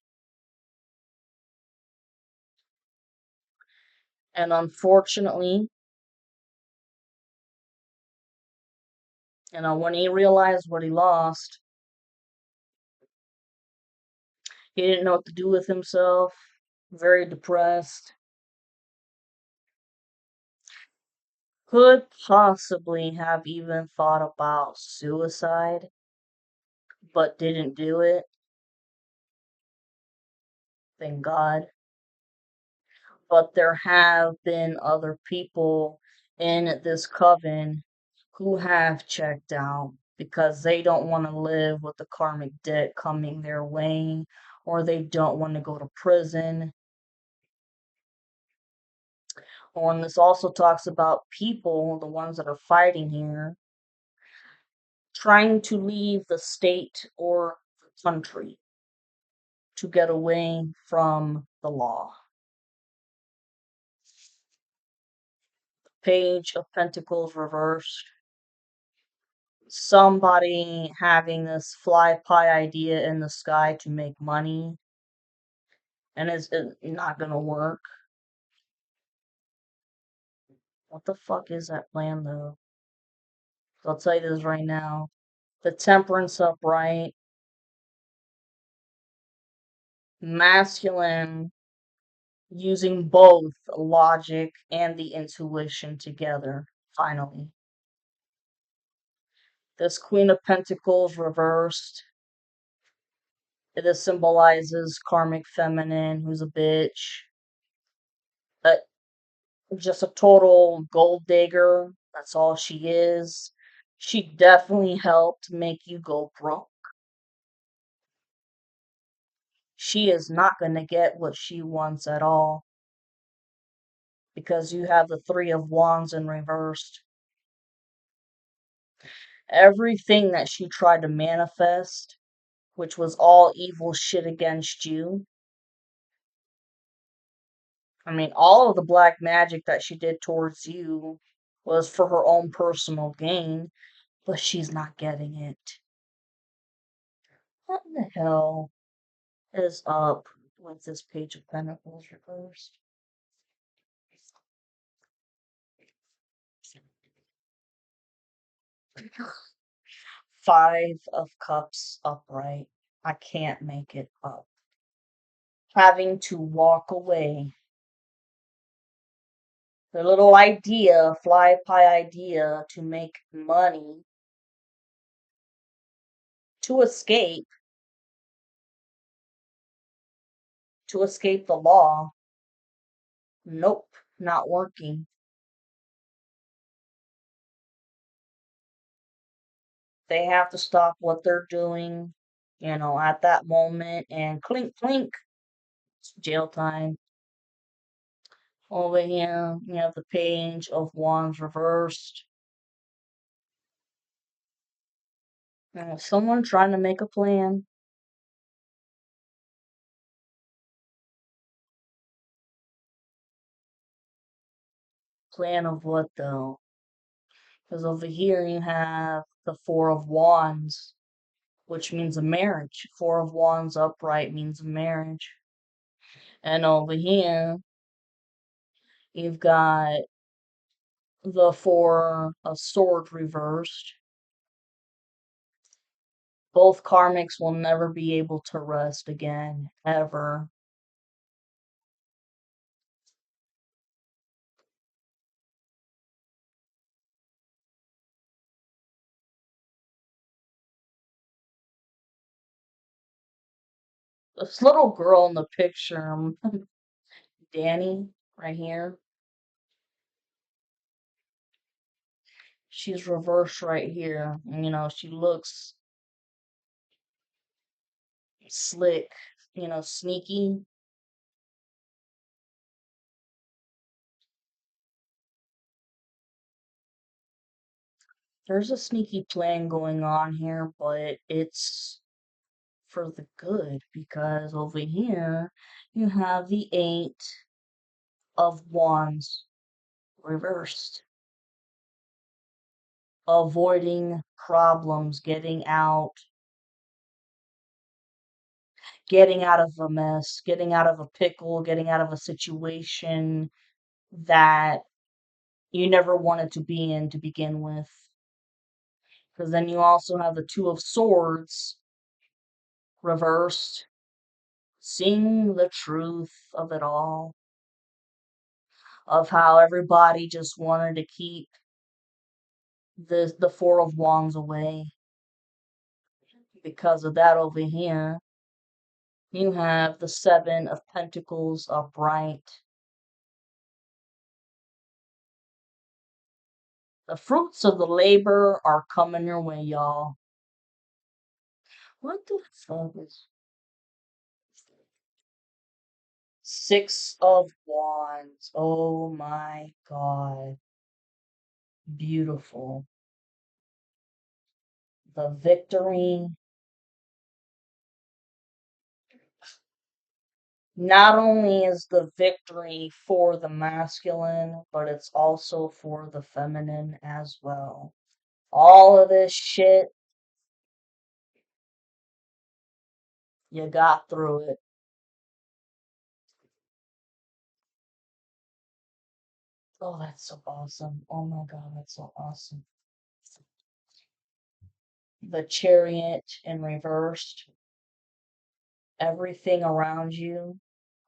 And unfortunately, When he realized what he lost, he didn't know what to do with himself, very depressed. Could possibly have even thought about suicide, but didn't do it. Thank God. But there have been other people in this coven who have checked out because they don't want to live with the karmic debt coming their way, or they don't want to go to prison. And this also talks about people, the ones that are fighting here, trying to leave the state or the country to get away from the law. Page of Pentacles reversed. Somebody having this fly pie idea in the sky to make money, and it's not gonna work. What the fuck is that plan though? I'll tell you this right now. The Temperance upright, masculine, using both logic and the intuition together, finally. This Queen of Pentacles reversed. It symbolizes karmic feminine, who's a bitch. Uh, just a total gold digger. That's all she is. She definitely helped make you go broke. She is not going to get what she wants at all because you have the Three of Wands in reversed. Everything that she tried to manifest, which was all evil shit against you. I mean, all of the black magic that she did towards you was for her own personal gain, but she's not getting it. What in the hell is up with this Page of Pentacles reversed? Five of Cups upright. I can't make it up. Having to walk away. The little idea, fly pie idea to make money, to escape the law. Nope, not working. They have to stop what they're doing, at that moment, and clink clink, it's jail time. Over here, you have the Page of Wands reversed. Someone trying to make a plan. Plan of what though? Because over here you have the Four of Wands, which means a marriage. Four of Wands upright means a marriage. And over here, you've got the Four of Swords reversed. Both karmics will never be able to rest again, ever. This little girl in the picture, Danny, right here, she's reversed right here. And, she looks slick, sneaky. There's a sneaky plan going on here, but it's for the good because over here you have the Eight of Wands reversed. Avoiding problems, getting out of a mess, getting out of a pickle, getting out of a situation that you never wanted to be in to begin with. Because then you also have the Two of Swords reversed, seeing the truth of it all, of how everybody just wanted to keep the Four of Wands away. Because of that over here, you have the Seven of Pentacles upright. The fruits of the labor are coming your way, y'all. What the fuck is Six of Wands? Oh my god. Beautiful. The victory. Not only is the victory for the masculine, but it's also for the feminine as well. All of this shit, you got through it. Oh, that's so awesome. Oh my god, that's so awesome. The Chariot in reversed. Everything around you,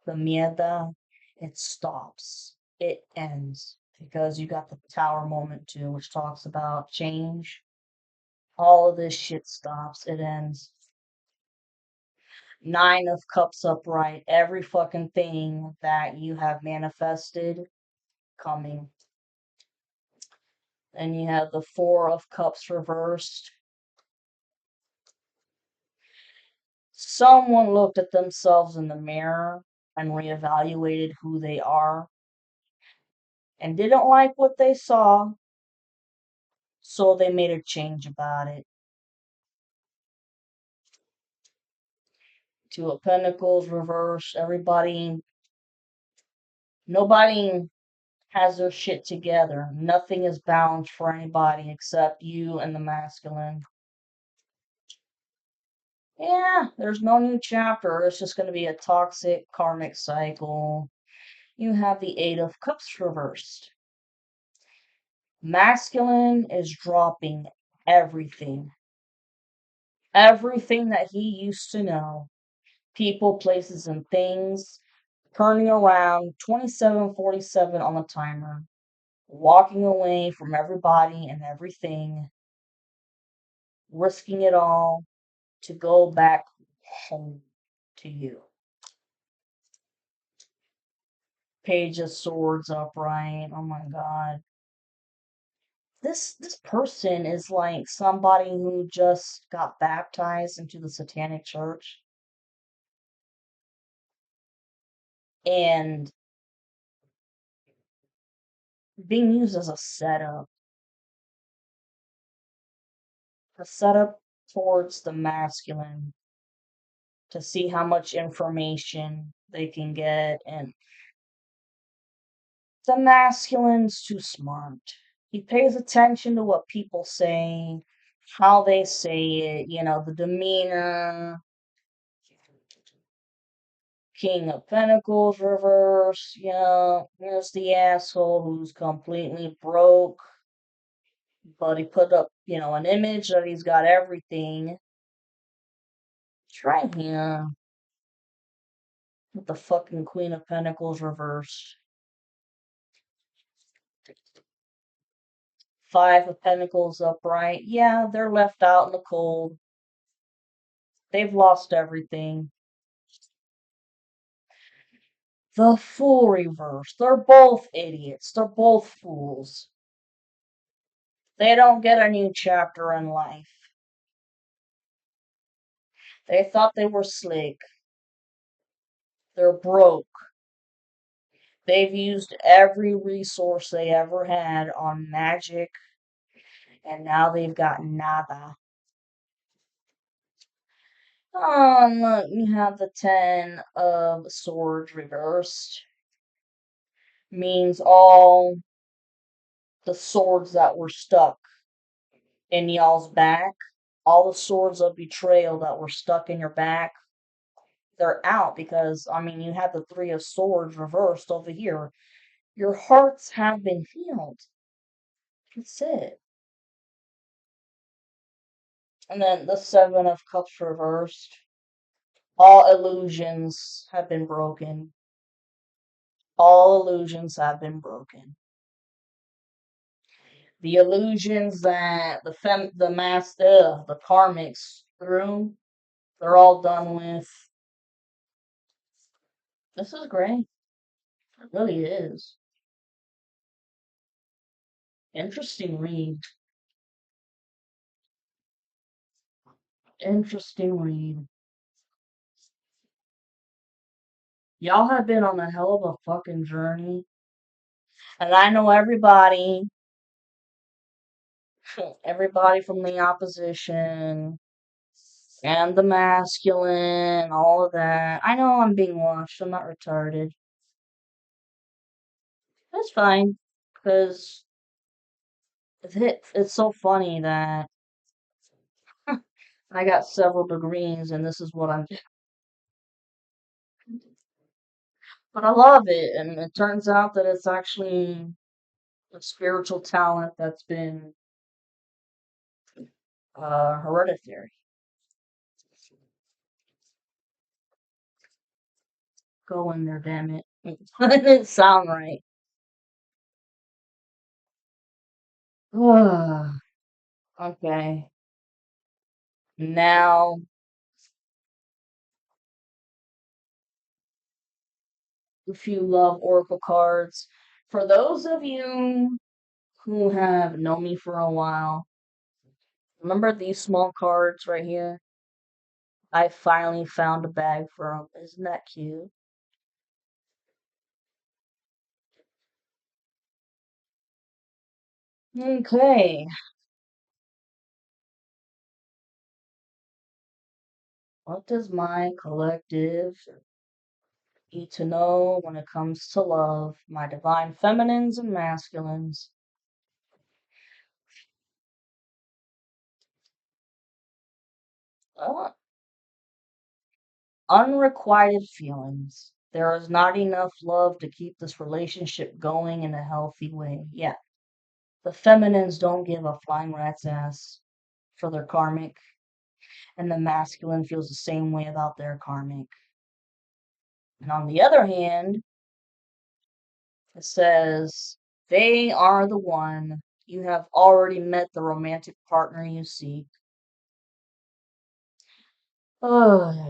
the mierda, it stops. It ends. Because you got the Tower moment too, which talks about change. All of this shit stops. It ends. Nine of Cups upright. Every fucking thing that you have manifested coming. Then you have the Four of Cups reversed. Someone looked at themselves in the mirror and reevaluated who they are and didn't like what they saw, so they made a change about it. Two of Pentacles reversed. Nobody has their shit together. Nothing is balanced for anybody except you and the masculine. Yeah, there's no new chapter. It's just going to be a toxic karmic cycle. You have the Eight of Cups reversed. Masculine is dropping everything. Everything that he used to know. People, places, and things. Turning around 27:47 on the timer. Walking away from everybody and everything. Risking it all to go back home to you. Page of Swords upright. Oh my god. This person is like somebody who just got baptized into the Satanic Church and being used as a setup towards the masculine to see how much information they can get, and the masculine's too smart. He pays attention to what people say, how they say it, the demeanor. King of Pentacles reverse, here's the asshole who's completely broke, but he put up, an image that he's got everything. It's right here with the fucking Queen of Pentacles reversed. Five of Pentacles upright. Yeah, they're left out in the cold. They've lost everything. The Fool reverse. They're both idiots. They're both fools. They don't get a new chapter in life. They thought they were slick. They're broke. They've used every resource they ever had on magic, and now they've got nada. Oh, and look, you have the Ten of Swords reversed. Means all the swords that were stuck in y'all's back, all the swords of betrayal that were stuck in your back, they're out because, you had the Three of Swords reversed over here. Your hearts have been healed. That's it. And then the Seven of Cups reversed. All illusions have been broken. All illusions have been broken. The illusions that the karmics threw, they're all done with. This is great. It really is. Interesting read. Interesting read. Y'all have been on a hell of a fucking journey. And I know everybody from the opposition and the masculine, all of that. I know I'm being watched. I'm not retarded. That's fine. Because it's so funny that I got several degrees and this is what I'm. But I love it. And it turns out that it's actually a spiritual talent that's been hereditary. Go in there, damn it. It didn't sound right. Okay. Now, if you love Oracle cards, for those of you who have known me for a while, remember these small cards right here? I finally found a bag for them. Isn't that cute? Okay. What does my collective need to know when it comes to love? My divine feminines and masculines. Uh, Unrequited feelings. There is not enough love to keep this relationship going in a healthy way. Yeah. The feminines don't give a flying rat's ass for their karmic, and the masculine feels the same way about their karmic. And on the other hand, it says they are the one. You have already met the romantic partner you seek. Oh, yeah,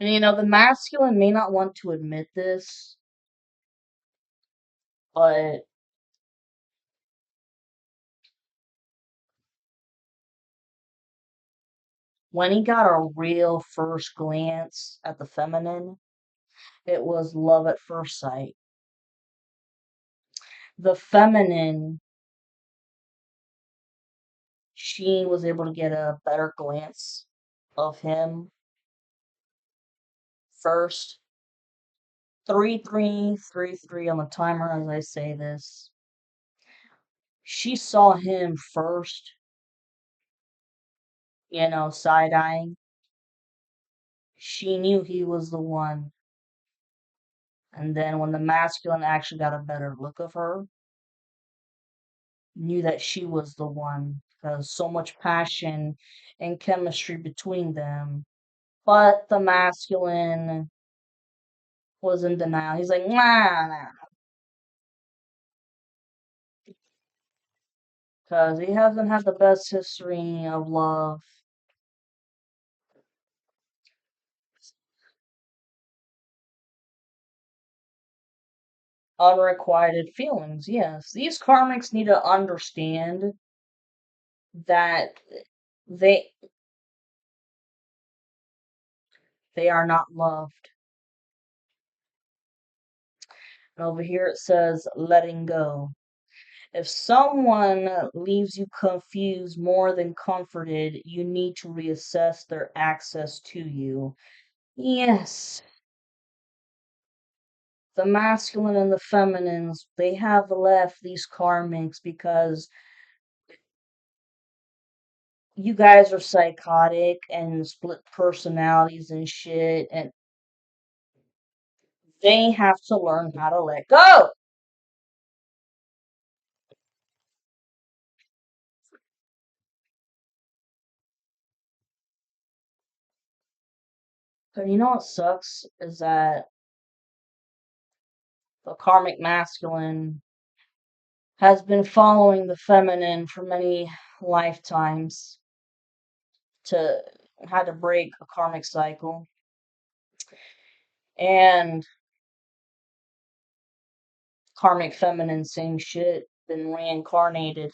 yeah. And the masculine may not want to admit this, but when he got a real first glance at the feminine, it was love at first sight. The feminine, she was able to get a better glance of him first. 3333 on the timer as I say this. She saw him first, side eyeing. She knew he was the one. And then when the masculine actually got a better look of her, knew that she was the one because so much passion and chemistry between them. But the masculine was in denial. He's like, nah, nah, because he hasn't had the best history of love. Unrequited feelings, yes. These karmics need to understand that they they are not loved. And over here it says letting go. If someone leaves you confused more than comforted, you need to reassess their access to you. Yes, the masculine and the feminines, they have left these karmics because you guys are psychotic and split personalities and shit, and they have to learn how to let go. But you know what sucks is that the karmic masculine has been following the feminine for many lifetimes to had to break a karmic cycle. And karmic feminine, same shit, been reincarnated,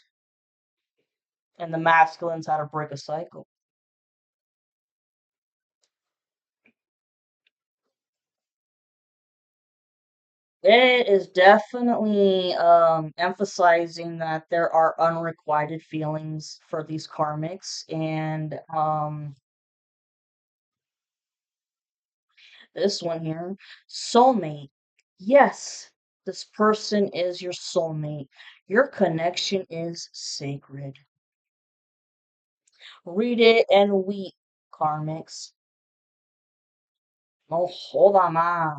and the masculines had to break a cycle. It is definitely emphasizing that there are unrequited feelings for these karmics, and this one here, soulmate. Yes, this person is your soulmate. Your connection is sacred. Read it and weep, karmics. Oh, hold on, ma.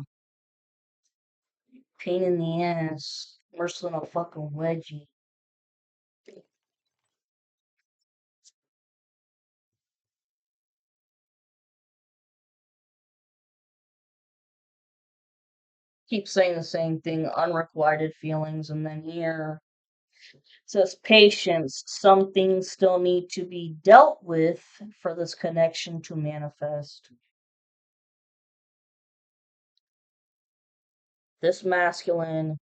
Pain in the ass. Worse than a fucking wedgie. Keep saying the same thing, unrequited feelings, and then here it says patience. Some things still need to be dealt with for this connection to manifest. This masculine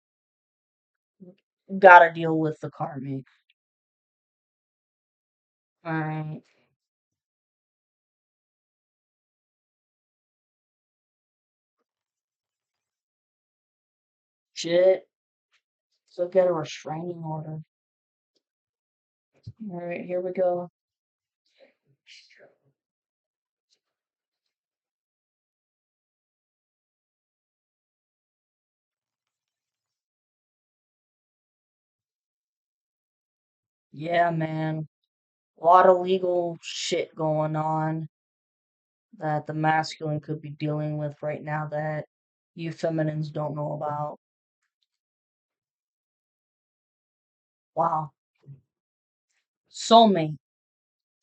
gotta deal with the karmic. Alright. Shit. So get a restraining order. Alright, here we go. Yeah, man. A lot of legal shit going on that the masculine could be dealing with right now that you feminines don't know about. Wow. Soulmate.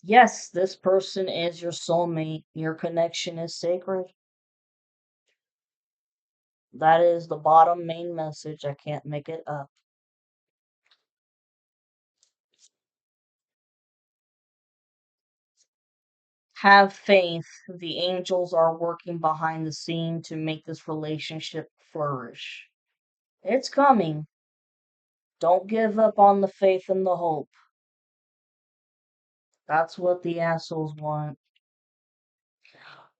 Yes, this person is your soulmate. Your connection is sacred. That is the bottom main message. I can't make it up. Have faith. The angels are working behind the scene to make this relationship flourish. It's coming. Don't give up on the faith and the hope. That's what the assholes want.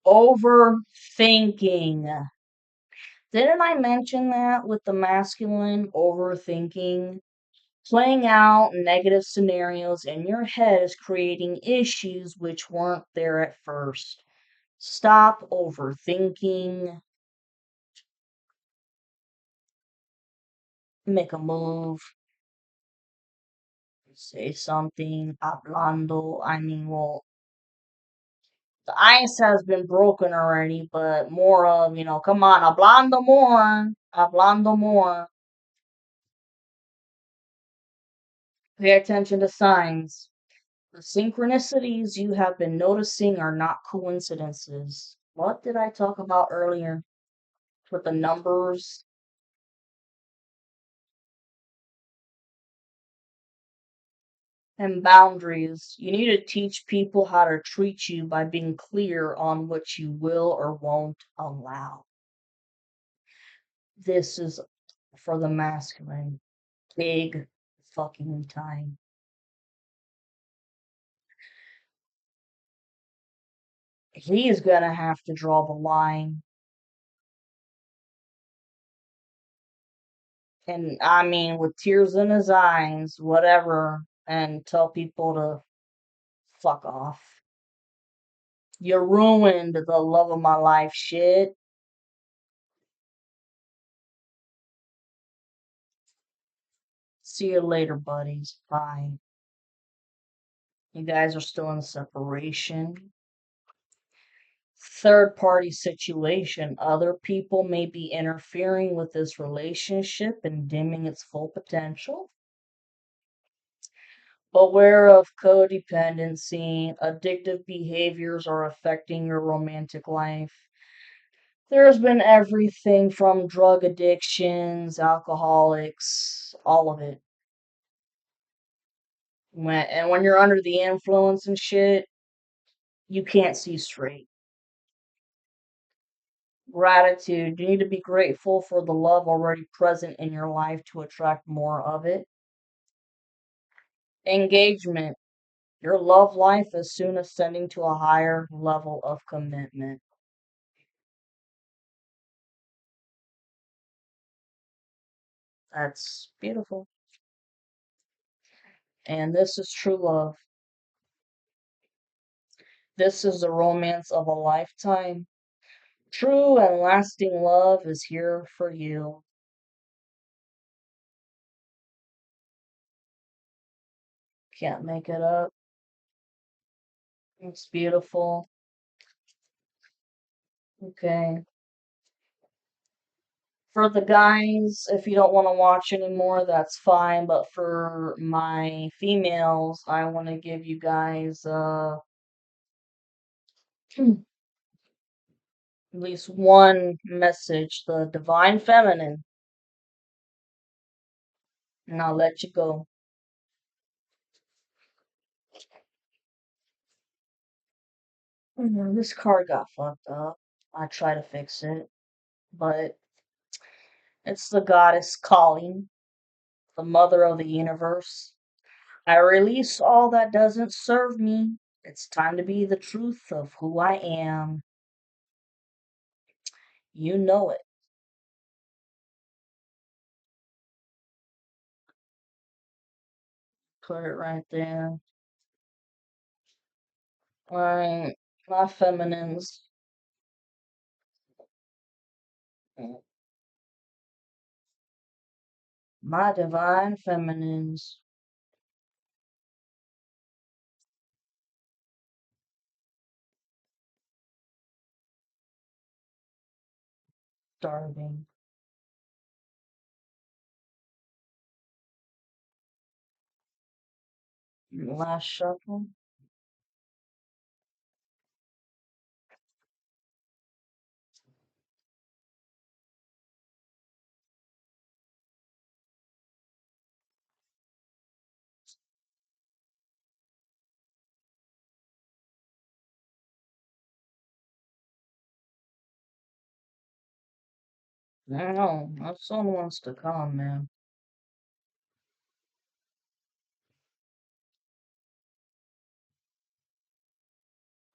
Overthinking. Didn't I mention that with the masculine overthinking? Playing out negative scenarios in your head is creating issues which weren't there at first. Stop overthinking. Make a move. Say something. Hablando. I mean, well, the ice has been broken already, but more of, come on, hablando more. Hablando more. Pay attention to signs. The synchronicities you have been noticing are not coincidences. What did I talk about earlier with the numbers and boundaries? You need to teach people how to treat you by being clear on what you will or won't allow. This is for the masculine. Big fucking time. He is gonna have to draw the line. And I mean, with tears in his eyes, whatever, and tell people to fuck off. You ruined the love of my life shit. See you later, buddies. Bye. You guys are still in separation. Third party situation. Other people may be interfering with this relationship and dimming its full potential. Beware of codependency. Addictive behaviors are affecting your romantic life. There's been everything from drug addictions, alcoholics, all of it. When you're under the influence and shit, you can't see straight. Gratitude. You need to be grateful for the love already present in your life to attract more of it. Engagement. Your love life is soon ascending to a higher level of commitment. That's beautiful. And this is true love. This is the romance of a lifetime. True and lasting love is here for you. Can't make it up. It's beautiful. Okay. For the guys, if you don't want to watch anymore, that's fine. But for my females, I want to give you guys at least one message, the divine feminine, and I'll let you go. This card got fucked up. I try to fix it, but it's the goddess calling, the mother of the universe. I release all that doesn't serve me. It's time to be the truth of who I am. You know it. Put it right there. Alright, my feminines. My divine feminines. Starving. Last shuffle. I don't know. My son wants to come, man.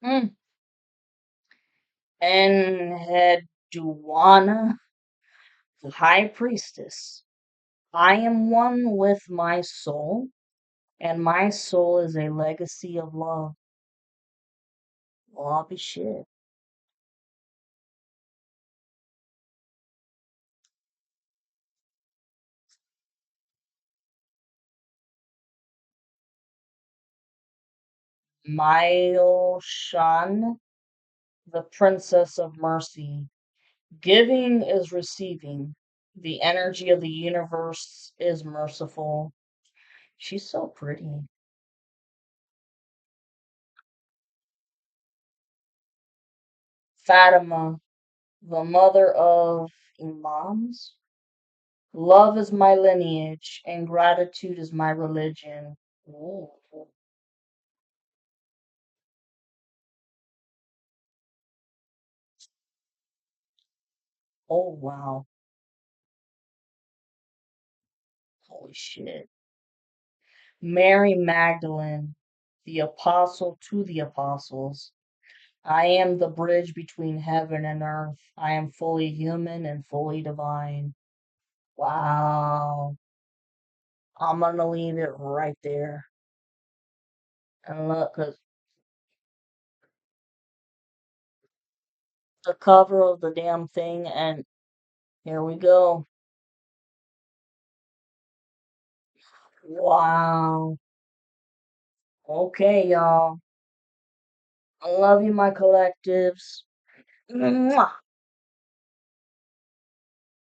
Mm. Enheduanna, the high priestess. I am one with my soul, and my soul is a legacy of love. Well, I'll be shit. Shan, the princess of mercy. Giving is receiving. The energy of the universe is merciful. She's so pretty. Fatima, the mother of Imams. Love is my lineage, and gratitude is my religion. Ooh. Oh, wow. Holy shit. Mary Magdalene, the apostle to the apostles. I am the bridge between heaven and earth. I am fully human and fully divine. Wow. I'm gonna leave it right there. And look, 'cause the cover of the damn thing, and here we go. Wow. Okay, y'all. I love you, my collectives. Mwah.